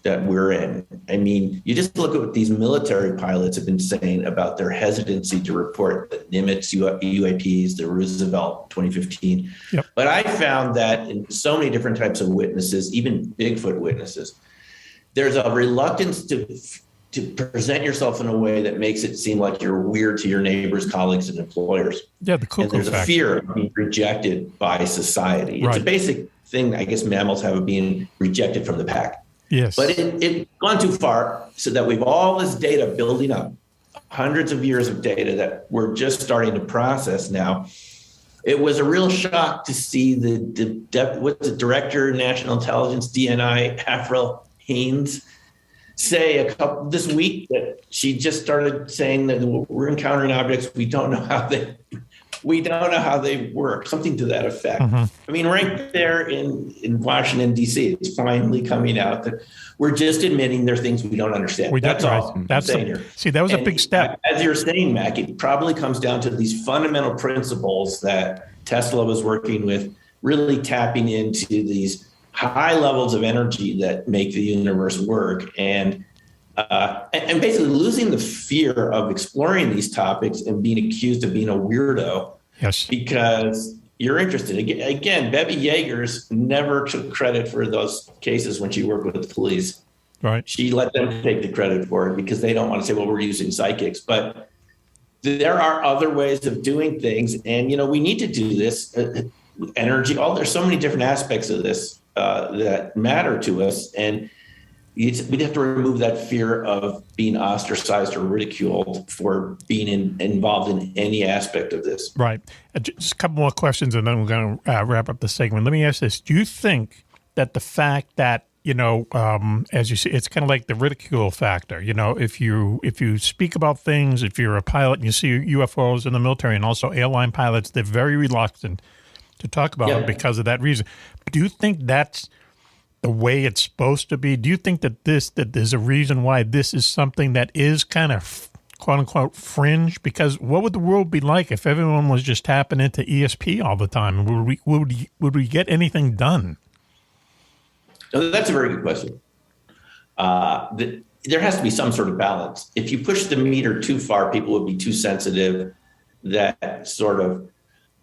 that we're in. I mean, you just look at what these military pilots have been saying about their hesitancy to report the Nimitz UAPs, the Roosevelt 2015. Yep. But I found that in so many different types of witnesses, even Bigfoot witnesses, there's a reluctance to present yourself in a way that makes it seem like you're weird to your neighbors, colleagues, and employers. Yeah, the cuckoo And there's a fear of being rejected by society. It's a basic thing I guess mammals have of being rejected from the pack. Yes. But it's gone too far so that we've all this data building up, hundreds of years of data that we're just starting to process now. It was a real shock to see what's the Director of National Intelligence, DNI, Avril Haines, say this week that she just started saying that we're encountering objects we don't know how they work, something to that effect. Mm-hmm. I mean, right there in Washington, D.C., it's finally coming out that we're just admitting there are things we don't understand. That's all. That's see, that was a big step. As you're saying, Mack, it probably comes down to these fundamental principles that Tesla was working with, really tapping into these high levels of energy that make the universe work. And and basically losing the fear of exploring these topics and being accused of being a weirdo. Yes. Because you're interested. Again, Bevy Yeagers never took credit for those cases when she worked with the police. Right. She let them take the credit for it because they don't want to say, well, we're using psychics. But there are other ways of doing things. And, we need to do this. Energy, there's so many different aspects of this that matter to us. And we'd have to remove that fear of being ostracized or ridiculed for being involved in any aspect of this. Right. Just a couple more questions, and then we're going to wrap up the segment. Let me ask this. Do you think that the fact that, as you see, it's kind of like the ridicule factor, if you speak about things, if you're a pilot and you see UFOs in the military and also airline pilots, they're very reluctant to talk about it because of that reason. But do you think that's the way it's supposed to be? Do you think that there's a reason why this is something that is kind of quote unquote fringe? Because what would the world be like if everyone was just tapping into ESP all the time? Would we get anything done? That's a very good question. There has to be some sort of balance. If you push the meter too far, people would be too sensitive. That sort of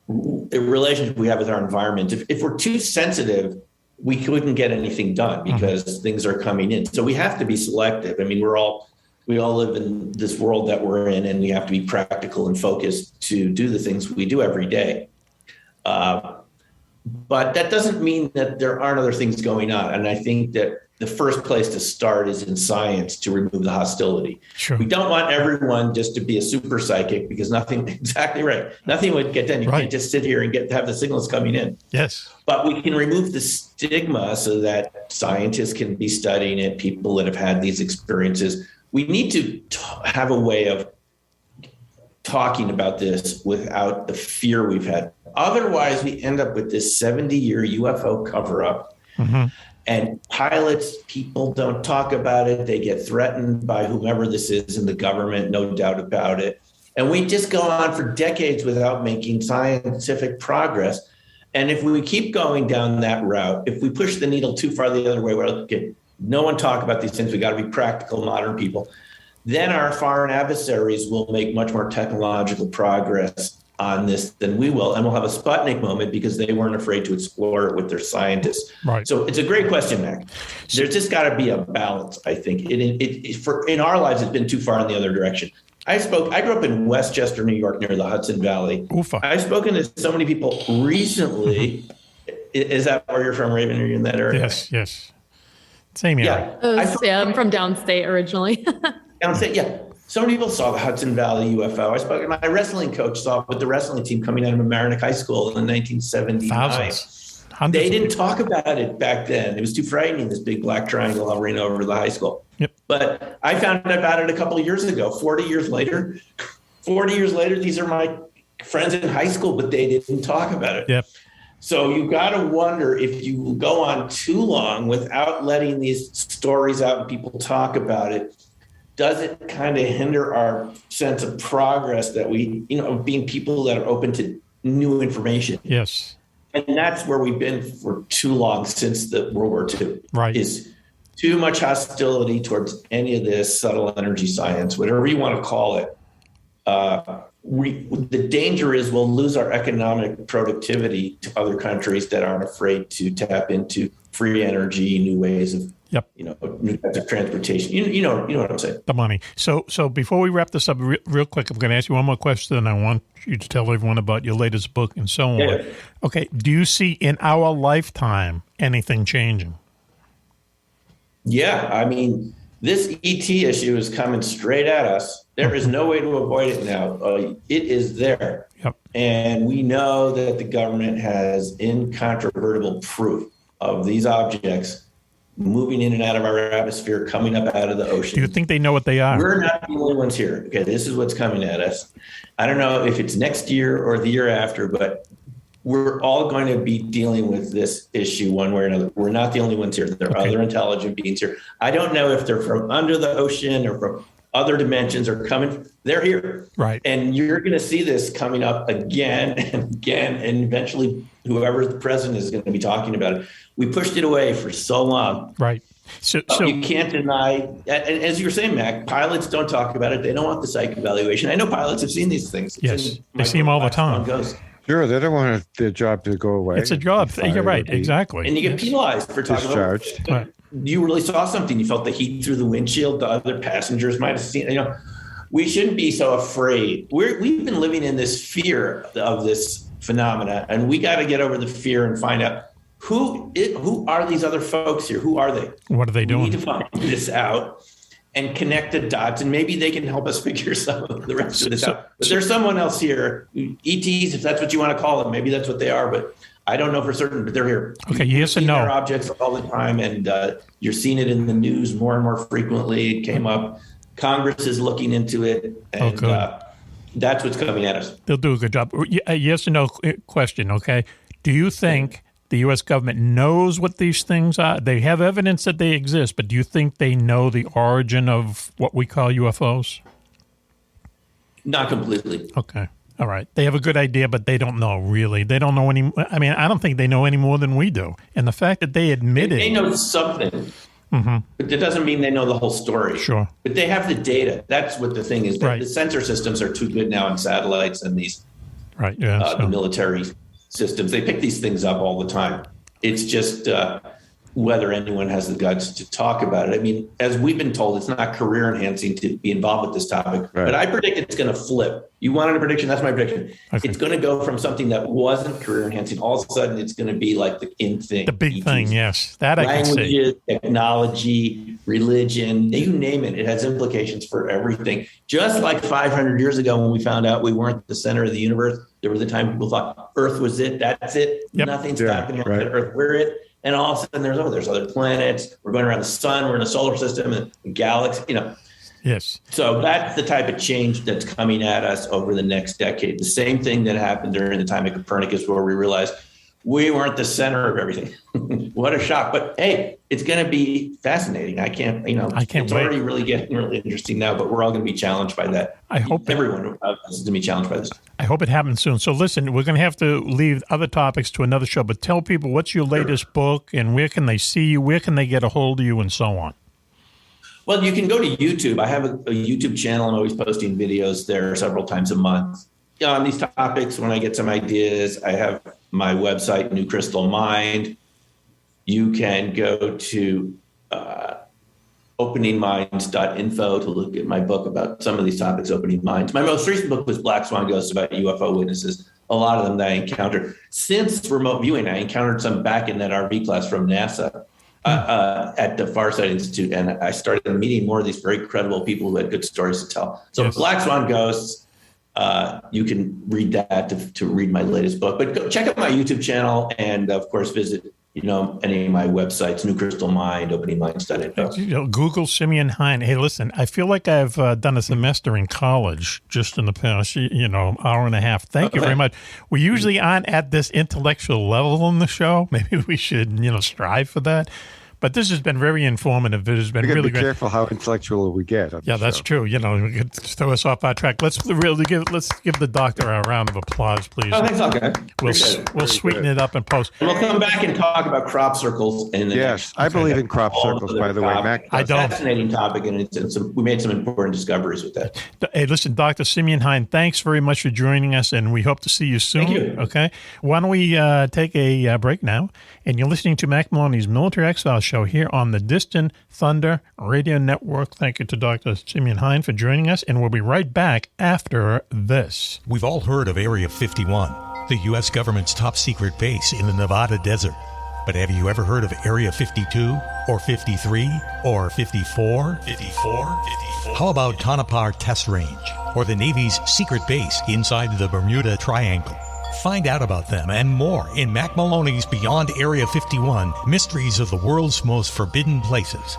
relationship we have with our environment. If we're too sensitive, we couldn't get anything done because things are coming in. So we have to be selective. I mean, we all live in this world that we're in, and we have to be practical and focused to do the things we do every day. But that doesn't mean that there aren't other things going on. And I think that the first place to start is in science to remove the hostility. Sure. We don't want everyone just to be a super psychic because nothing would get done. You can't just sit here and have the signals coming in. Yes. But we can remove the stigma so that scientists can be studying it, people that have had these experiences. We need to have a way of talking about this without the fear we've had. Otherwise, we end up with this 70-year UFO cover-up. And pilots, people don't talk about it. They get threatened by whomever this is in the government, no doubt about it. And we just go on for decades without making scientific progress. And if we keep going down that route, if we push the needle too far the other way, where okay, no one talk about these things, we got to be practical, modern people, then our foreign adversaries will make much more technological progress on this than we will. And we'll have a Sputnik moment because they weren't afraid to explore it with their scientists. Right. So it's a great question, Mac. There's just got to be a balance, I think. In our lives, it's been too far in the other direction. I grew up in Westchester, New York, near the Hudson Valley. Ufo. I've spoken to so many people recently. Is that where you're from, Raven? Are you in that area? Yes. Same here. Yeah, I'm from downstate originally. Downstate, yeah. So many people saw the Hudson Valley UFO. I spoke. My wrestling coach saw it with the wrestling team coming out of Mamaroneck High School in 1979. Thousands. They didn't talk about it back then. It was too frightening, this big black triangle hovering over the high school. Yep. But I found out about it a couple of years ago, 40 years later, these are my friends in high school, but they didn't talk about it. Yep. So you got to wonder if you go on too long without letting these stories out and people talk about it, does it kind of hinder our sense of progress that we, being people that are open to new information? Yes. And that's where we've been for too long since the World War II. Right. Is too much hostility towards any of this subtle energy science, whatever you want to call it. The danger is we'll lose our economic productivity to other countries that aren't afraid to tap into free energy, new ways of, new types of transportation. You know what I'm saying? The money. So before we wrap this up real quick, I'm going to ask you one more question, and I want you to tell everyone about your latest book and so on. Yeah. Okay. Do you see in our lifetime anything changing? Yeah. I mean, this ET issue is coming straight at us. There is no way to avoid it now. It is there. Yep. And we know that the government has incontrovertible proof of these objects moving in and out of our atmosphere, coming up out of the ocean. Do you think they know what they are? We're not the only ones here. Okay, this is what's coming at us. I don't know if it's next year or the year after, but we're all going to be dealing with this issue one way or another. We're not the only ones here. There are other intelligent beings here. I don't know if they're from under the ocean or from other dimensions or coming. They're here. Right. And you're going to see this coming up again and again. And eventually, whoever the president is going to be talking about it. We pushed it away for so long. Right. So you can't deny, and as you were saying, Mac, pilots don't talk about it. They don't want the psych evaluation. I know pilots have seen these things. Yes, they see them all the time. Sure, they don't want their job to go away. It's a job. You're right, exactly. And you get penalized for talking discharged. about you really saw something. You felt the heat through the windshield. The other passengers might have seen. We shouldn't be so afraid. We've been living in this fear of this phenomena, and we got to get over the fear and find out who are these other folks here? Who are they? What are they doing? We need to find this out and connect the dots, and maybe they can help us figure some of the rest of this out. But there's someone else here, ETs, if that's what you want to call them. Maybe that's what they are, but I don't know for certain. But they're here. Okay, yes and no. They're objects all the time, and you're seeing it in the news more and more frequently. It came up. Congress is looking into it, and that's what's coming at us. They'll do a good job. A yes or no question, okay? Do you think the U.S. government knows what these things are? They have evidence that they exist, but do you think they know the origin of what we call UFOs? Not completely. Okay. All right. They have a good idea, but they don't know, really. They don't know any. I mean, I don't think they know any more than we do. And the fact that they admitted. They know something. Mm-hmm. But that doesn't mean they know the whole story. Sure. But they have the data. That's what the thing is. That the sensor systems are too good now in satellites and these the military systems. They pick these things up all the time. It's just whether anyone has the guts to talk about it. I mean, as we've been told, it's not career enhancing to be involved with this topic. Right. But I predict it's going to flip. You wanted a prediction? That's my prediction. Okay. It's going to go from something that wasn't career enhancing. All of a sudden, it's going to be like the in thing. The big thing, yes. That I can see. Languages, technology, religion, you name it. It has implications for everything. Just like 500 years ago when we found out we weren't the center of the universe, there was a time people thought Earth was it. That's it. Yep. Nothing's happening on Earth. We're it. And all of a sudden there's other planets. We're going around the sun. We're in a solar system and a galaxy, Yes. So that's the type of change that's coming at us over the next decade. The same thing that happened during the time of Copernicus, where we realized we weren't the center of everything. What a shock. But hey, it's going to be fascinating. I can't it's already really getting really interesting now, but we're all going to be challenged by that. I hope everyone is going to be challenged by this. I hope it happens soon. So listen, we're going to have to leave other topics to another show, but tell people what's your latest book and where can they see you? Where can they get a hold of you and so on? Well, you can go to YouTube. I have a YouTube channel. I'm always posting videos there several times a month. On these topics, when I get some ideas, I have my website, New Crystal Mind. You can go to openingminds.info to look at my book about some of these topics, Opening Minds. My most recent book was Black Swan Ghosts, about UFO witnesses. A lot of them that I encountered. Since remote viewing, I encountered some back in that RV class from NASA. At the Farsight Institute, and I started meeting more of these very credible people who had good stories to tell. So Black Swan Ghosts, you can read that to read my latest book. But go check out my YouTube channel and, of course, visit any of my websites, New Crystal Mind, openingminds.info. Google Simeon Hein. Hey, listen, I feel like I've done a semester in college just in the past, hour and a half. Thank you very much. We usually aren't at this intellectual level on the show. Maybe we should, strive for that. But this has been very informative. It has been really great. Be careful how intellectual we get. Yeah, that's true. You could throw us off our track. Let's give the doctor a round of applause, please. Oh, thanks, okay. We'll sweeten it up and post. And we'll come back and talk about crop circles. Yes, I believe in crop circles, by the way, Mac. I don't. Fascinating topic, and we made some important discoveries with that. Hey, listen, Dr. Simeon Hein, thanks very much for joining us, and we hope to see you soon. Thank you. Okay? Why don't we take a break now? And you're listening to Mack Maloney's Military X-Files show here on the Distant Thunder Radio Network. Thank you to Dr. Simeon Hein for joining us, and we'll be right back after this. We've all heard of Area 51, the U.S. government's top secret base in the Nevada desert. But have you ever heard of Area 52 or 53 or 54? 54? How about Tonopah Test Range or the Navy's secret base inside the Bermuda Triangle? Find out about them and more in Mack Maloney's Beyond Area 51, Mysteries of the World's Most Forbidden Places.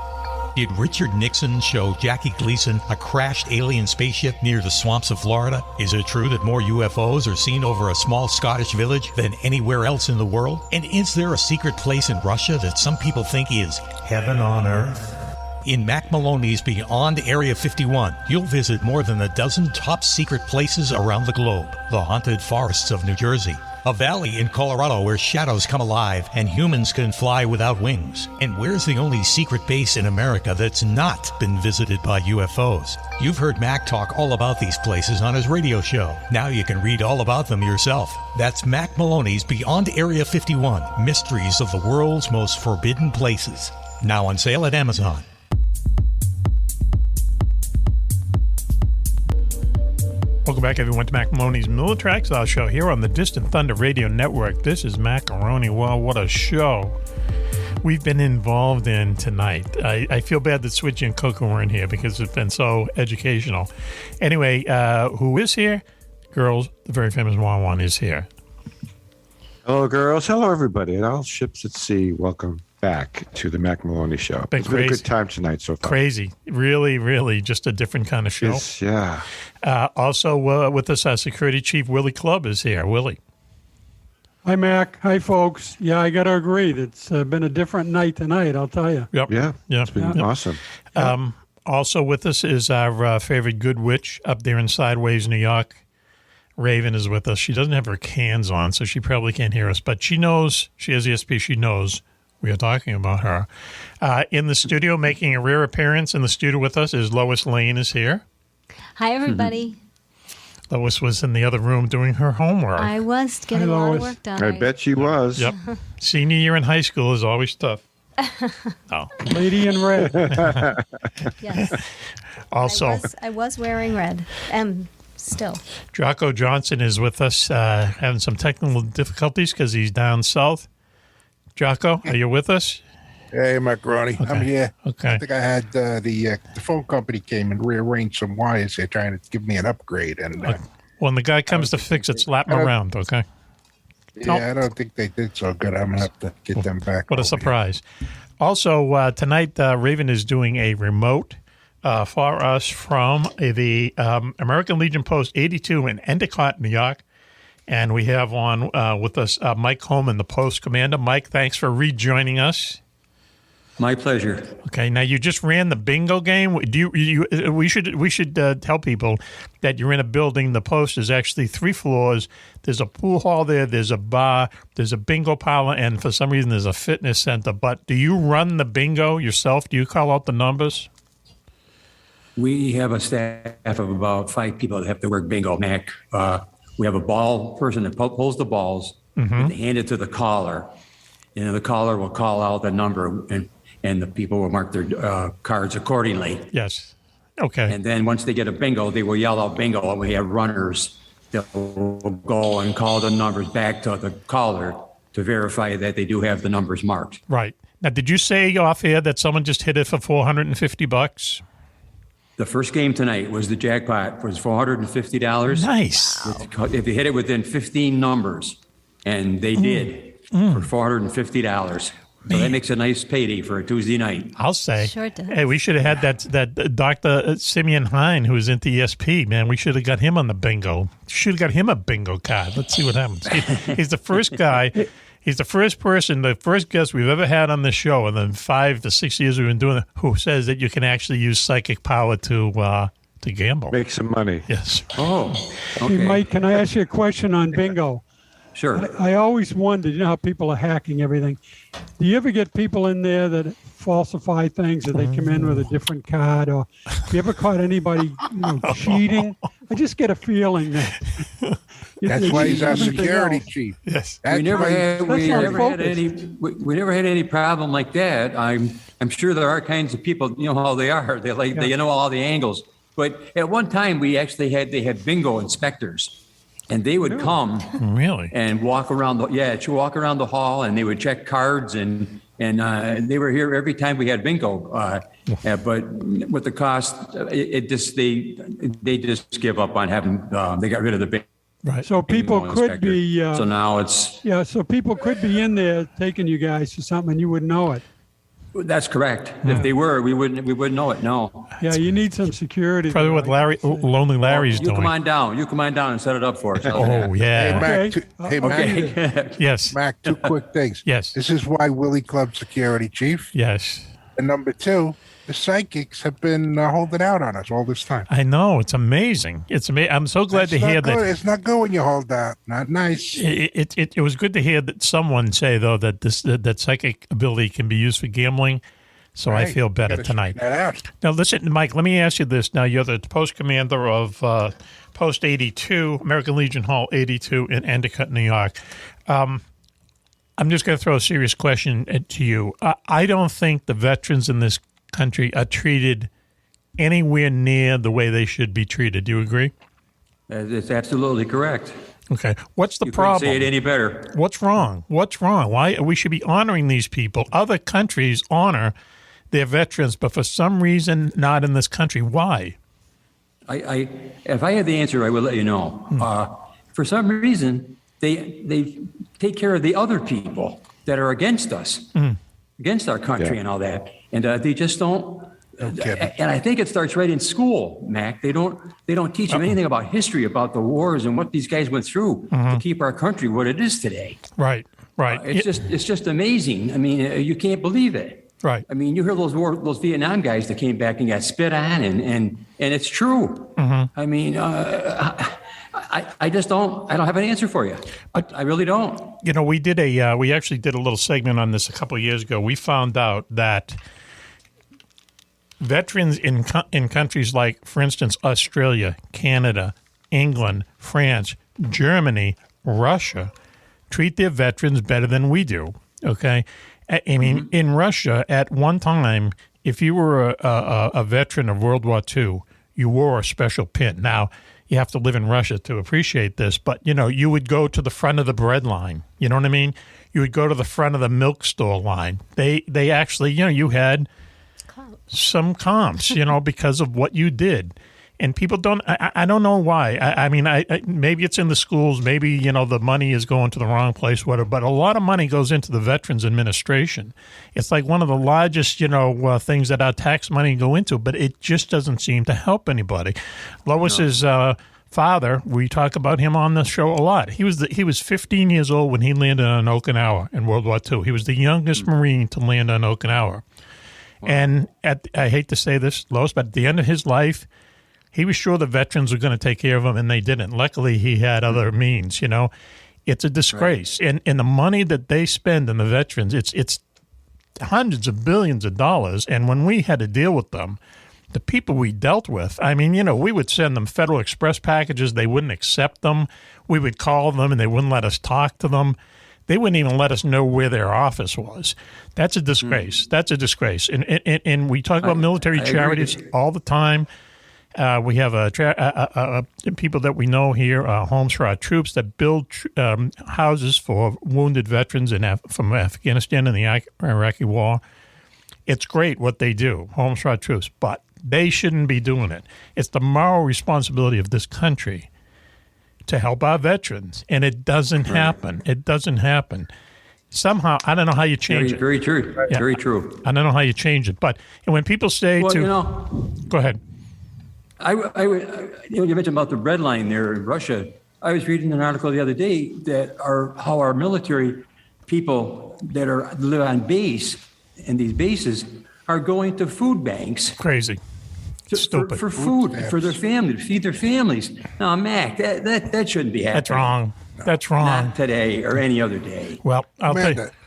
Did Richard Nixon show Jackie Gleason a crashed alien spaceship near the swamps of Florida? Is it true that more UFOs are seen over a small Scottish village than anywhere else in the world? And is there a secret place in Russia that some people think is heaven on earth? In Mack Maloney's Beyond Area 51, you'll visit more than a dozen top secret places around the globe. The haunted forests of New Jersey, A valley in Colorado where shadows come alive and humans can fly without wings. And where's the only secret base in America that's not been visited by UFOs? You've heard Mack talk all about these places on his radio show. Now you can read all about them yourself. That's Mack Maloney's Beyond Area 51, Mysteries of the World's Most Forbidden Places. Now on sale at Amazon. Welcome back, everyone, to Mack Maloney's Military Exile Show here on the Distant Thunder Radio Network. This is Macaroni. Well, what a show we've been involved in tonight. I feel bad that Switchy and Coco weren't here because it's been so educational. Anyway, who is here? Girls, the very famous Juan is here. Hello, girls. Hello, everybody. And all ships at sea, welcome back to the Mack Maloney Show. It's been a good time tonight so far. Crazy. Really, really just a different kind of show. Yeah. Also with us, our Security Chief Willie Clubb is here. Willie. Hi, Mac. Hi, folks. Yeah, I got to agree. It's been a different night tonight, I'll tell you. Yep. Yeah. It's been awesome. Also with us is our favorite good witch up there in Sideways, New York. Raven is with us. She doesn't have her cans on, so she probably can't hear us, but she knows. She has ESP. She knows we are talking about her. In the studio, making a rare appearance in the studio with us is Lois Lane is here. Hi, everybody. Lois was in the other room doing her homework. I was getting a lot of work done. I bet she was. Yep. Senior year in high school is always tough. Oh. Lady in red. Yes. Also, I was wearing red. Still. Jocko Johnson is with us, having some technical difficulties because he's down south. Jocko, are you with us? Hey, Macaroni. Okay. I'm here. Okay. I think I had the phone company came and rearranged some wires. They're trying to give me an upgrade. And when the guy comes to fix it, slap him around, okay? Yeah, I don't think they did so good. I'm going to have to get them back. What a surprise. Also, tonight, Raven is doing a remote for us from the American Legion Post 82 in Endicott, New York. And we have on with us Mike Coleman, the Post Commander. Mike, thanks for rejoining us. My pleasure. Okay, now you just ran the bingo game. We should tell people that you're in a building. The Post is actually 3 floors. There's a pool hall there. There's a bar. There's a bingo parlor, and for some reason there's a fitness center. But do you run the bingo yourself? Do you call out the numbers? We have a staff of about 5 people that have to work bingo, Mac. We have a ball person that pulls the balls, and they hand it to the caller, and the caller will call out the number, and the people will mark their cards accordingly. Yes. Okay. And then once they get a bingo, they will yell out bingo, and we have runners that will go and call the numbers back to the caller to verify that they do have the numbers marked. Right. Now, did you say off air that someone just hit it for $450? The first game tonight was the jackpot was $450. Nice. If you hit it within 15 numbers, and they did for $450. So that makes a nice payday for a Tuesday night. I'll say. Sure does. Hey, we should have had that Dr. Simeon Hein, who was into ESP, man. We should have got him on the bingo. Should have got him a bingo card. Let's see what happens. He's the first guy. He's the first person, the first guest we've ever had on the show in the 5 to 6 years we've been doing it, who says that you can actually use psychic power to gamble. Make some money. Yes. Oh, okay. Hey, Mike, can I ask you a question on bingo? Sure. I always wondered, you know how people are hacking everything. Do you ever get people in there that falsify things, or they come in with a different card, or you ever caught anybody cheating? I just get a feeling that. That's why he's our security chief. Yes. We never had any problem like that. I'm sure there are kinds of people, you know how they are. They know all the angles. But at one time they had bingo inspectors. And they would come and walk around the hall, and they would check cards, and they were here every time we had bingo. But with the cost, they just give up on having. They got rid of the bingo. Right. So people could be. So now it's. Yeah. So people could be in there taking you guys to something, and you wouldn't know it. That's correct. Yeah. If they were, we wouldn't know it. No. Yeah, you need some security. Probably what Lonely Larry's doing. You come on down and set it up for us. Oh yeah. Hey, Mac. Yes. Mac, 2 quick things. Yes. This is why Willie Club security chief. Yes. And number two, the psychics have been holding out on us all this time. I know. It's amazing. It's amazing. I'm so glad to hear that. It's not good when you hold out. Not nice. It was good to hear that someone say, though, that that psychic ability can be used for gambling. So I feel better tonight. Now, listen, Mike, let me ask you this. Now, you're the post commander of Post 82, American Legion Hall 82 in Endicott, New York. I'm just going to throw a serious question to you. I don't think the veterans in this country are treated anywhere near the way they should be treated. Do you agree? That's absolutely correct. Okay. What's the problem? Couldn't say it any better. What's wrong? What's wrong? Why we should be honoring these people? Other countries honor their veterans, but for some reason, not in this country. Why? If I had the answer, I would let you know. For some reason, they take care of the other people that are against us, against our country and all that, and they just don't. And I think it starts right in school, Mac. They don't teach them anything about history, about the wars and what these guys went through to keep our country what it is today. Right. It's just amazing. I mean, you can't believe it. Right. I mean, you hear those Vietnam guys that came back and got spit on, and it's true. I mean, I just don't. I don't have an answer for you. I really don't. You know, we actually did a little segment on this a couple of years ago. We found out that veterans in countries like, for instance, Australia, Canada, England, France, Germany, Russia, treat their veterans better than we do. Okay. I mean, in Russia, at one time, if you were a veteran of World War II, you wore a special pin. Now, you have to live in Russia to appreciate this, but, you know, you would go to the front of the bread line. You know what I mean? You would go to the front of the milk store line. They actually, you know, you had some comps, you know, because of what you did. And people don't, I don't know why. I mean, maybe it's in the schools. Maybe, you know, the money is going to the wrong place, whatever. But a lot of money goes into the Veterans Administration. It's like one of the largest, you know, things that our tax money go into, but it just doesn't seem to help anybody. Lois's father, we talk about him on the show a lot. He was 15 years old when he landed on Okinawa in World War II. He was the youngest Marine to land on Okinawa. Wow. And I hate to say this, Lois, but at the end of his life, he was sure the veterans were going to take care of him, and they didn't. Luckily, he had other means, you know. It's a disgrace. Right. And the money that they spend on the veterans, it's hundreds of billions of dollars. And when we had to deal with them, the people we dealt with, I mean, you know, we would send them Federal Express packages. They wouldn't accept them. We would call them, and they wouldn't let us talk to them. They wouldn't even let us know where their office was. That's a disgrace. That's a disgrace. And we talk about military charities all the time. We have people that we know here, Homes for Our Troops, that build houses for wounded veterans from Afghanistan and the Iraqi War. It's great what they do, Homes for Our Troops, but they shouldn't be doing it. It's the moral responsibility of this country to help our veterans, and it doesn't happen. It doesn't happen. Somehow, I don't know how you change it. Very true. Yeah, very true. I don't know how you change it, but when people say go ahead. You mentioned about the red line there in Russia. I was reading an article the other day that how our military people that live on base in these bases are going to food banks. Crazy. Stupid. For food, for their family, to feed their families. No, Mac, that shouldn't be happening. That's wrong. That's wrong. Not today or any other day. Well,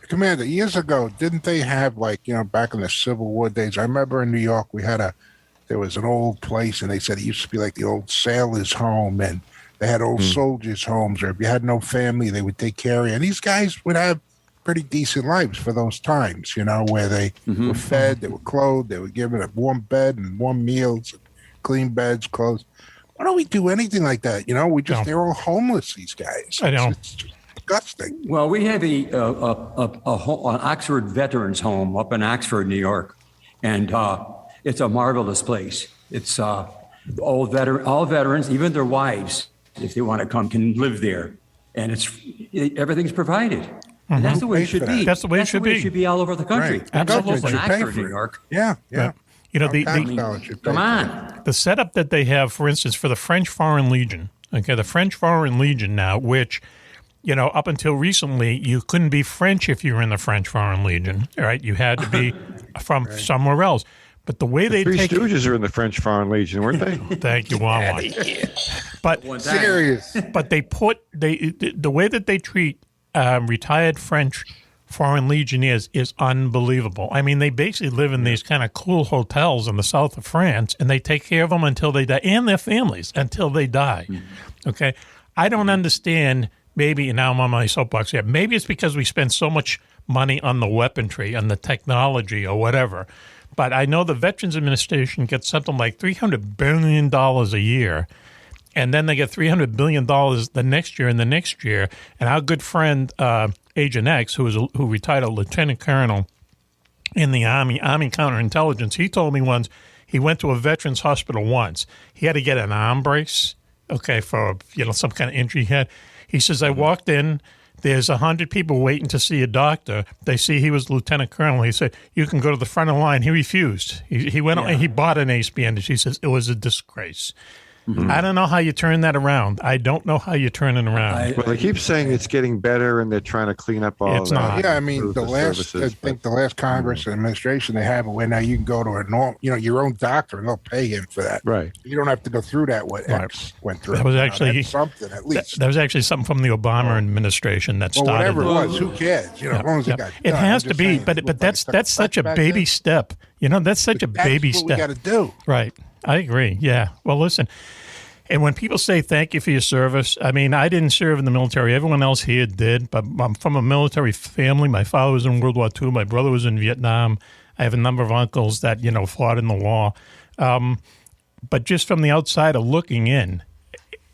Commander, years ago, didn't they have, like, you know, back in the Civil War days, I remember in New York, there was an old place, and they said it used to be like the old sailors' home, and they had old soldiers' homes, or if you had no family, they would take care of you. And these guys would have pretty decent lives for those times, you know, where they were fed, they were clothed, they were given a warm bed and warm meals, clean beds, clothes. Why don't we do anything like that? You know, they're all homeless, these guys. I know. It's just disgusting. Well, we have an Oxford Veterans Home up in Oxford, New York, and it's a marvelous place. It's all veterans, even their wives, if they want to come, can live there, and everything's provided. And that's the way it should be. That's the way it should be. It should be all over the country. Right. Absolutely. In Oxford, New York. Yeah. You know, come on. The setup that they have, for instance, for the French Foreign Legion. Okay, the French Foreign Legion now, which, you know, up until recently, you couldn't be French if you were in the French Foreign Legion. All right, you had to be from somewhere else. But the way they Three take Stooges are in the French Foreign Legion, weren't they? Thank you, Wawa. But Serious. But the way that they treat retired French Foreign Legionnaires is unbelievable. I mean, they basically live in these kind of cool hotels in the south of France, and they take care of them until they die, and their families until they die. Okay, I don't understand. Maybe now I'm on my soapbox here. Maybe it's because we spend so much money on the weaponry, on the technology, or whatever. But I know the Veterans Administration gets something like $300 billion a year, and then they get $300 billion the next year and the next year. And our good friend Agent X, who retired a lieutenant colonel in the Army counterintelligence, he told me once he went to a veterans hospital once. He had to get an arm brace, for some kind of injury he had. He says, I walked in. There's 100 people waiting to see a doctor. They see he was lieutenant colonel. He said, you can go to the front of the line. He refused. He went on, and he bought an ace bandage. He says, it was a disgrace. I don't know how you turn that around. I don't know how you turn it around. Well, they keep saying it's getting better, and they're trying to clean up all It's that. not. Yeah, I mean, the last Congress and administration, they have it where now you can go to a normal, your own doctor, and they'll pay him for that. Right. You don't have to go through that, what X went through. That was actually that's something, at least. That was actually something from the Obama administration that started. Whatever it was, who cares? As long as it got It done. has I'm to just be, saying, but that's such a baby step. That's such a baby That's what step. we got to do. Right. I agree. Yeah. Well, listen. And when people say thank you for your service, I mean, I didn't serve in the military. Everyone else here did, but I'm from a military family. My father was in World War II. My brother was in Vietnam. I have a number of uncles that, fought in the war. But just from the outside of looking in,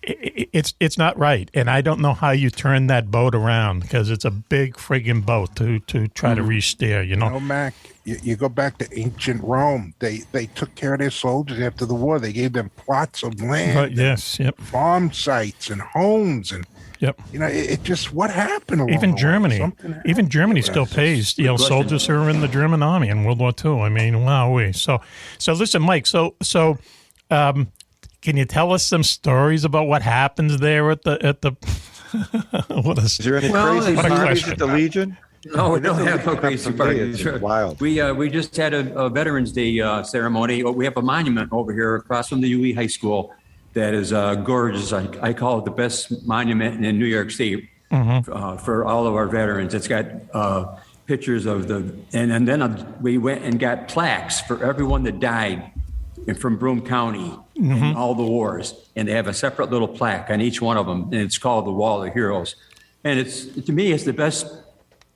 it's not right. And I don't know how you turn that boat around because it's a big friggin' boat to try to re-steer, Mac, you go back to ancient Rome. They took care of their soldiers after the war. They gave them plots of land, Right, yes, yep. farm sites and homes. And, it just, what happened along Even the way? Germany, Something Germany still pays, soldiers who are in the German army in World War II. I mean, wowee. So listen, Mike, can you tell us some stories about what happens there at the Is there any crazy parties at the Legion? No, we don't have no crazy parties. It's wild. We just had a Veterans Day ceremony. We have a monument over here across from the UE High School that is gorgeous. I call it the best monument in New York State for all of our veterans. It's got pictures of and then we went and got plaques for everyone that died from Broome County in all the wars. And they have a separate little plaque on each one of them, and it's called the Wall of Heroes. And to me, it's the best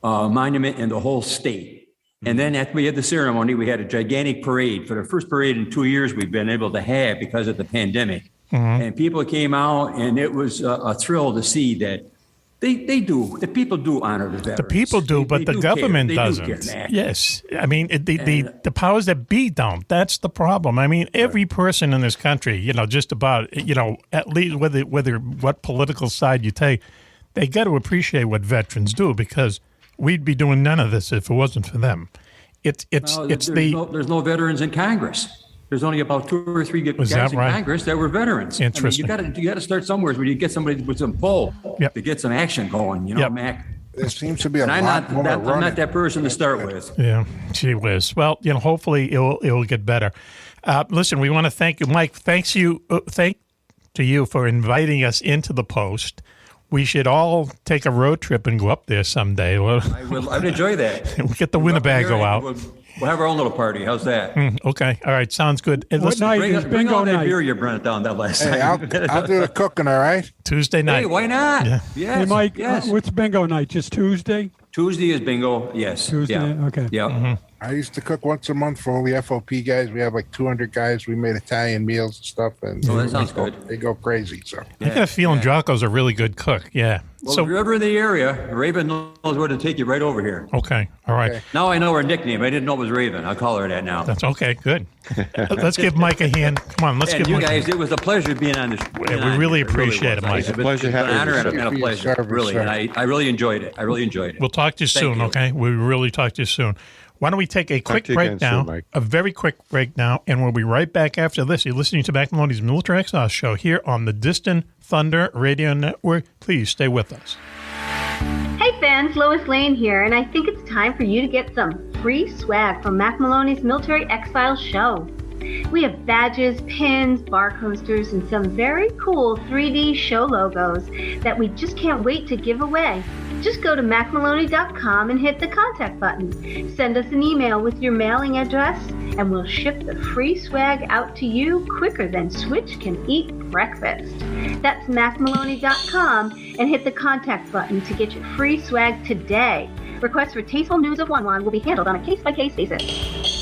monument in the whole state. And then after we had the ceremony, we had a gigantic parade. For the first parade in 2 years we've been able to have because of the pandemic. And people came out, and it was a thrill to see that the people do honor the veterans. The people do, but the government doesn't. Yes. I mean, the powers that be don't. That's the problem. I mean, every person in this country, just about, at least whether what political side you take, they got to appreciate what veterans do because we'd be doing none of this if it wasn't for them. There's no veterans in Congress. There's only about 2 or 3 guys in Congress that were veterans. Interesting. I mean, you got to start somewhere where you get somebody with some pull to get some action going. Mac. There seems to be I'm lot more I'm not that person to start with. Yeah, gee whiz. Well, hopefully it'll get better. Listen, we want to thank you, Mike. Thank to you for inviting us into the Post. We should all take a road trip and go up there someday. I would enjoy that. We'll get the Winnebago out. We'll have our own little party. How's that? Okay. All right. Sounds good. What night is bring bingo all that night? beer you brought down that last Hey, time. I'll do the cooking, all right? Tuesday night. Hey, why not? Yeah. Yes. Hey, Mike, yes. what's bingo night? Just Tuesday? Tuesday is bingo. Yes. Tuesday. Yeah. Okay. Yeah. I used to cook once a month for all the FOP guys. We have like 200 guys. We made Italian meals and stuff. And that sounds good. They go crazy. So I got a feeling Jocko's a really good cook. Yeah. Well, if you're ever in the area, Raven knows where to take you right over here. Okay. All right. Okay. Now I know her nickname. I didn't know it was Raven. I'll call her that now. That's okay. Good. Let's give Mike a hand. Come on. Let's And give you Mike guys, it was a pleasure being on this. We really appreciate it, Mike. It's a pleasure having an honor you, and sir. a pleasure. Service, Really. sir. And I really enjoyed it. We'll talk to you soon, you. okay? We really talk to you soon. Why don't we take a quick to you break again now, soon, Mike. a very quick break now, and we'll be right back after this. You're listening to Mack Maloney's Military Exhaust Show here on the Distant Thunder Radio Network. Please stay with us. Hey fans, Lois Lane here, and I think it's time for you to get some free swag from Mack Maloney's Military X-Files show. We have badges, pins, bar coasters, and some very cool 3D show logos that we just can't wait to give away. Just go to MackMaloney.com and hit the contact button. Send us an email with your mailing address, and we'll ship the free swag out to you quicker than Switch can eat breakfast. That's MackMaloney.com and hit the contact button to get your free swag today. Requests for Tasteful News of One will be handled on a case-by-case basis.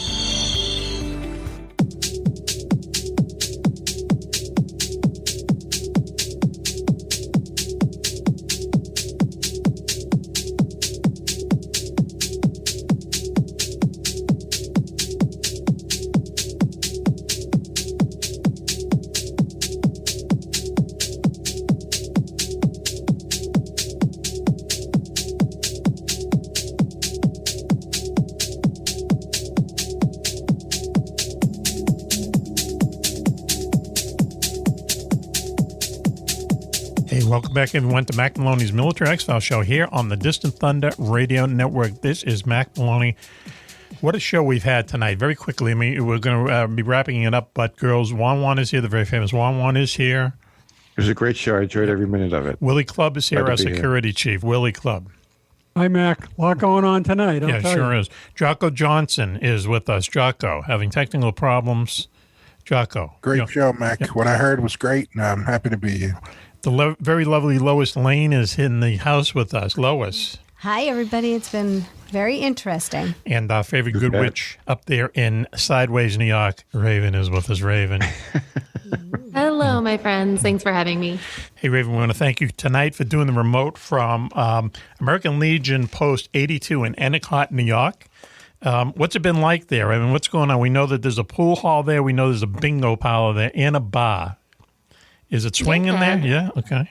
Welcome back, everyone, to Mack Maloney's Military X-Files show here on the Distant Thunder Radio Network. This is Mack Maloney. What a show we've had tonight. Very quickly, I mean, we're going to be wrapping it up, but girls, Juan is here. The very famous Juan is here. It was a great show. I enjoyed every minute of it. Willie Clubb is here, our security chief. Willie Clubb. Hi, Mac. A lot going on tonight. Yeah, sure is. Jocko Johnson is with us. Jocko, having technical problems. Jocko. Great show, Mac. Yeah. What I heard was great, and I'm happy to be here. The very lovely Lois Lane is in the house with us. Lois. Hi, everybody. It's been very interesting. And our favorite good witch up there in Sideways, New York, Raven, is with us. Raven. Hello, my friends. Thanks for having me. Hey, Raven, we want to thank you tonight for doing the remote from American Legion Post 82 in Endicott, New York. What's it been like there? I mean, what's going on? We know that there's a pool hall there. We know there's a bingo parlor there and a bar. Is it swinging there? Yeah. Okay.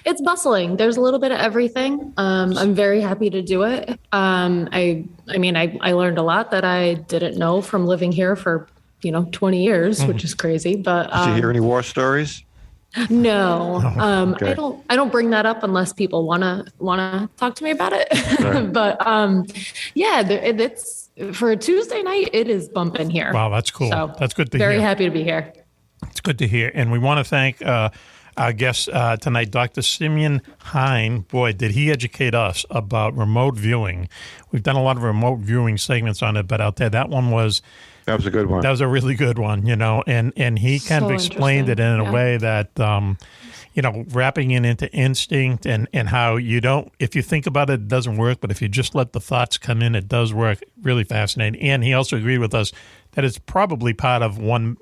It's bustling. There's a little bit of everything. I'm very happy to do it. I learned a lot that I didn't know from living here for 20 years, which is crazy. But did you hear any war stories? No. Okay. I don't bring that up unless people wanna talk to me about it. Right. But it's for a Tuesday night. It is bumping here. Wow, that's cool. So that's good to hear. Very happy to be here. It's good to hear. And we want to thank our guest tonight, Dr. Simeon Hein. Boy, did he educate us about remote viewing. We've done a lot of remote viewing segments on it, but out there, that was a good one. That was a really good one, and he kind of explained it in a way that, wrapping it into instinct and how you don't, if you think about it, it doesn't work, but if you just let the thoughts come in, it does work. Really fascinating. And he also agreed with us that it's probably part of one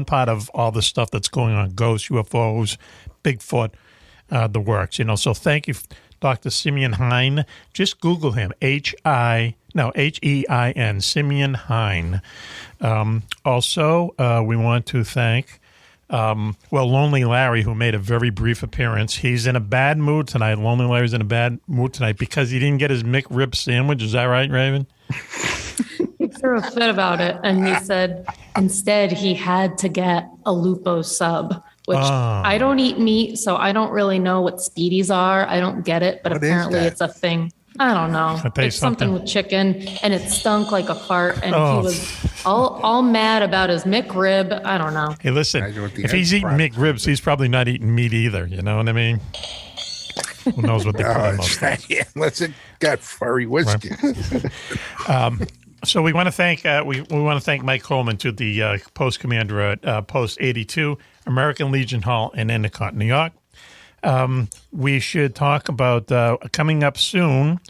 part of all the stuff that's going on, ghosts, UFOs, Bigfoot, the works, So thank you, Dr. Simeon Hein. Just Google him, H-E-I-N, Simeon Hein. Also, we want to thank, Lonely Larry, who made a very brief appearance. He's in a bad mood tonight. Lonely Larry's in a bad mood tonight because he didn't get his McRib sandwich. Is that right, Raven? He threw a fit about it, and he said instead he had to get a Lupo sub, which I don't eat meat, so I don't really know what speedies are. I don't get it, but what apparently it's a thing. I don't know. It's something with chicken, and it stunk like a fart, and he was all mad about his McRib. I don't know. Hey, listen, if he's eating McRibs, he's probably not eating meat either. You know what I mean? Who knows what they call it? Yeah, unless it got furry whiskey. Right. So we want to thank Mike Coleman, to the Post Commander at Post 82, American Legion Hall in Endicott, New York. We should talk about coming up soon.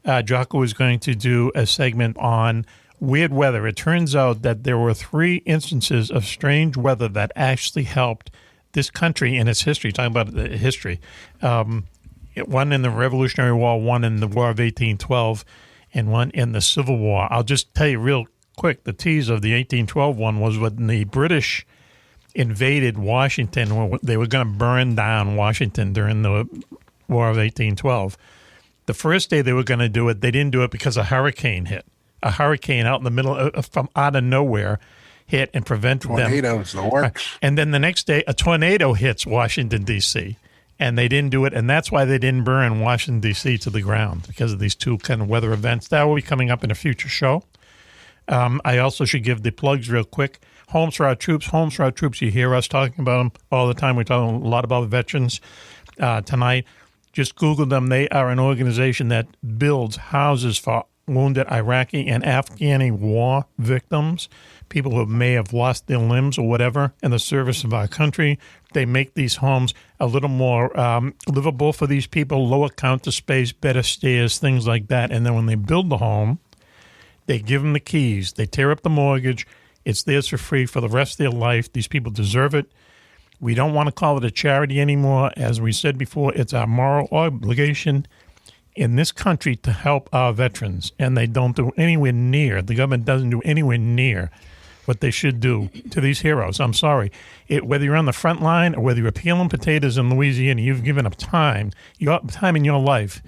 Jocko is going to do a segment on weird weather. It turns out that there were 3 instances of strange weather that actually helped this country in its history. Talking about the history. One in the Revolutionary War, one in the War of 1812, and one in the Civil War. I'll just tell you real quick, the tease of the 1812 one was when the British invaded Washington. They were going to burn down Washington during the War of 1812. The first day they were going to do it, they didn't do it because a hurricane hit. A hurricane out in the middle, from out of nowhere, hit and prevented them. Tornadoes, the works. And then the next day, a tornado hits Washington, D.C., and they didn't do it, and that's why they didn't burn Washington, D.C. to the ground, because of these two kind of weather events. That will be coming up in a future show. I also should give the plugs real quick. Homes for Our Troops. Homes for Our Troops, you hear us talking about them all the time. We're talking a lot about veterans tonight. Just Google them. They are an organization that builds houses for wounded Iraqi and Afghani war victims, people who may have lost their limbs or whatever in the service of our country. They make these homes a little more livable for these people, lower counter space, better stairs, things like that. And then when they build the home, they give them the keys. They tear up the mortgage. It's theirs for free for the rest of their life. These people deserve it. We don't want to call it a charity anymore. As we said before, it's our moral obligation in this country to help our veterans, and they don't do anywhere near, the government doesn't do anywhere near what they should do to these heroes. I'm sorry. Whether you're on the front line or whether you're peeling potatoes in Louisiana, you've given up time in your life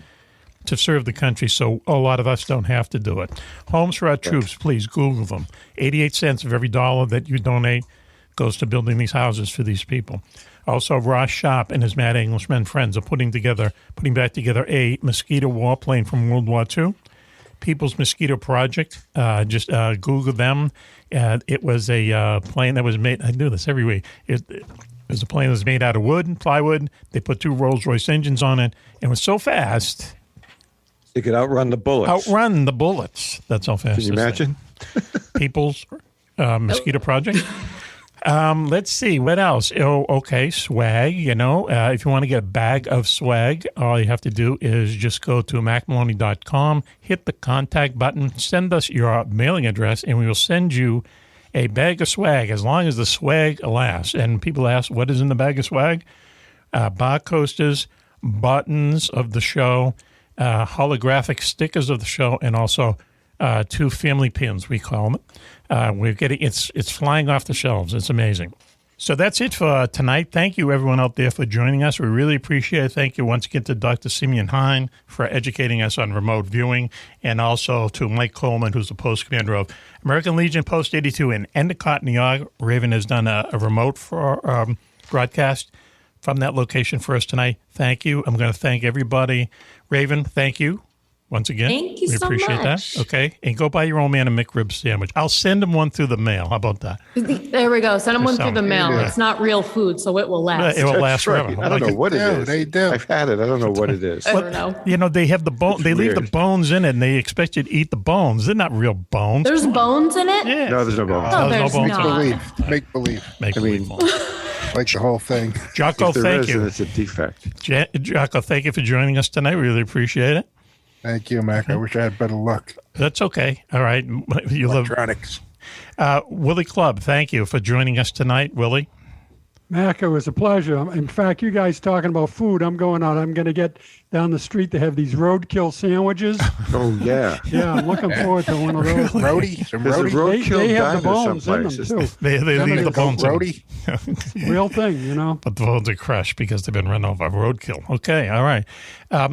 to serve the country, so a lot of us don't have to do it. Homes for Our Troops, please Google them. 88 cents of every dollar that you donate goes to building these houses for these people. Also, Ross Sharp and his Mad Englishmen friends are putting back together a mosquito warplane from World War II. People's Mosquito Project. Just Google them. It was a plane that was made. I do this every week. It was a plane that was made out of wood and plywood. They put 2 Rolls-Royce engines on it. And it was so fast. It could outrun the bullets. That's how fast. Can you imagine? People's Mosquito Project. Let's see. What else? Oh, okay. Swag. If you want to get a bag of swag, all you have to do is just go to MackMaloney.com, hit the contact button, send us your mailing address, and we will send you a bag of swag as long as the swag lasts. And people ask, what is in the bag of swag? Bar coasters, buttons of the show, holographic stickers of the show, and also 2 family pins, we call them. We're getting it's flying off the shelves. It's amazing. So that's it for tonight. Thank you, everyone out there, for joining us. We really appreciate it. Thank you once again to Dr. Simeon Hein for educating us on remote viewing, and also to Mike Coleman, who's the Post Commander of American Legion Post 82 in Endicott, New York. Raven has done a remote for broadcast from that location for us tonight. Thank you. I'm going to thank everybody. Raven, thank you. Once again, thank you we appreciate much. that. Okay, and go buy your old man a McRib sandwich. I'll send him one through the mail. How about that? There we go. Send him one through the mail. Yeah. It's not real food, so it will last. It will last forever. I don't know what it is. They do. I've had it. I don't know what it is. I don't know. They have the bone. They leave the bones in it, and they expect you to eat the bones. They're not real bones. There's bones in it? Yeah. No, there's no bones. No, there's no bones. not. Make believe. Like the whole thing. Jocko, thank you. It's a defect. Jocko, thank you for joining us tonight. We really appreciate it. Thank you, Mac. I wish I had better luck. That's okay. All right. You Electronics. Willie Clubb, thank you for joining us tonight, Willie. Mac, it was a pleasure. In fact, you guys talking about food, I'm going out. I'm going to get down the street to have these roadkill sandwiches. Oh, yeah. Yeah, I'm looking forward to one of those. Some roadie. They have the bones in them, too. They leave the bones in roadie. Real thing, But the bones are crushed because they've been run over. Roadkill. Okay, all right.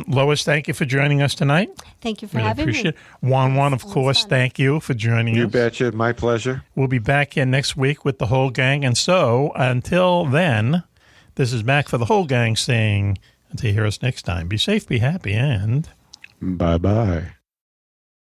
Lois, thank you for joining us tonight. Thank you for Really having me. appreciate it. Juan, of course, thank you for joining us. You betcha. My pleasure. We'll be back here next week with the whole gang. And so, until then, this is Mac for the whole gang saying, until you hear us next time, be safe, be happy, and bye-bye.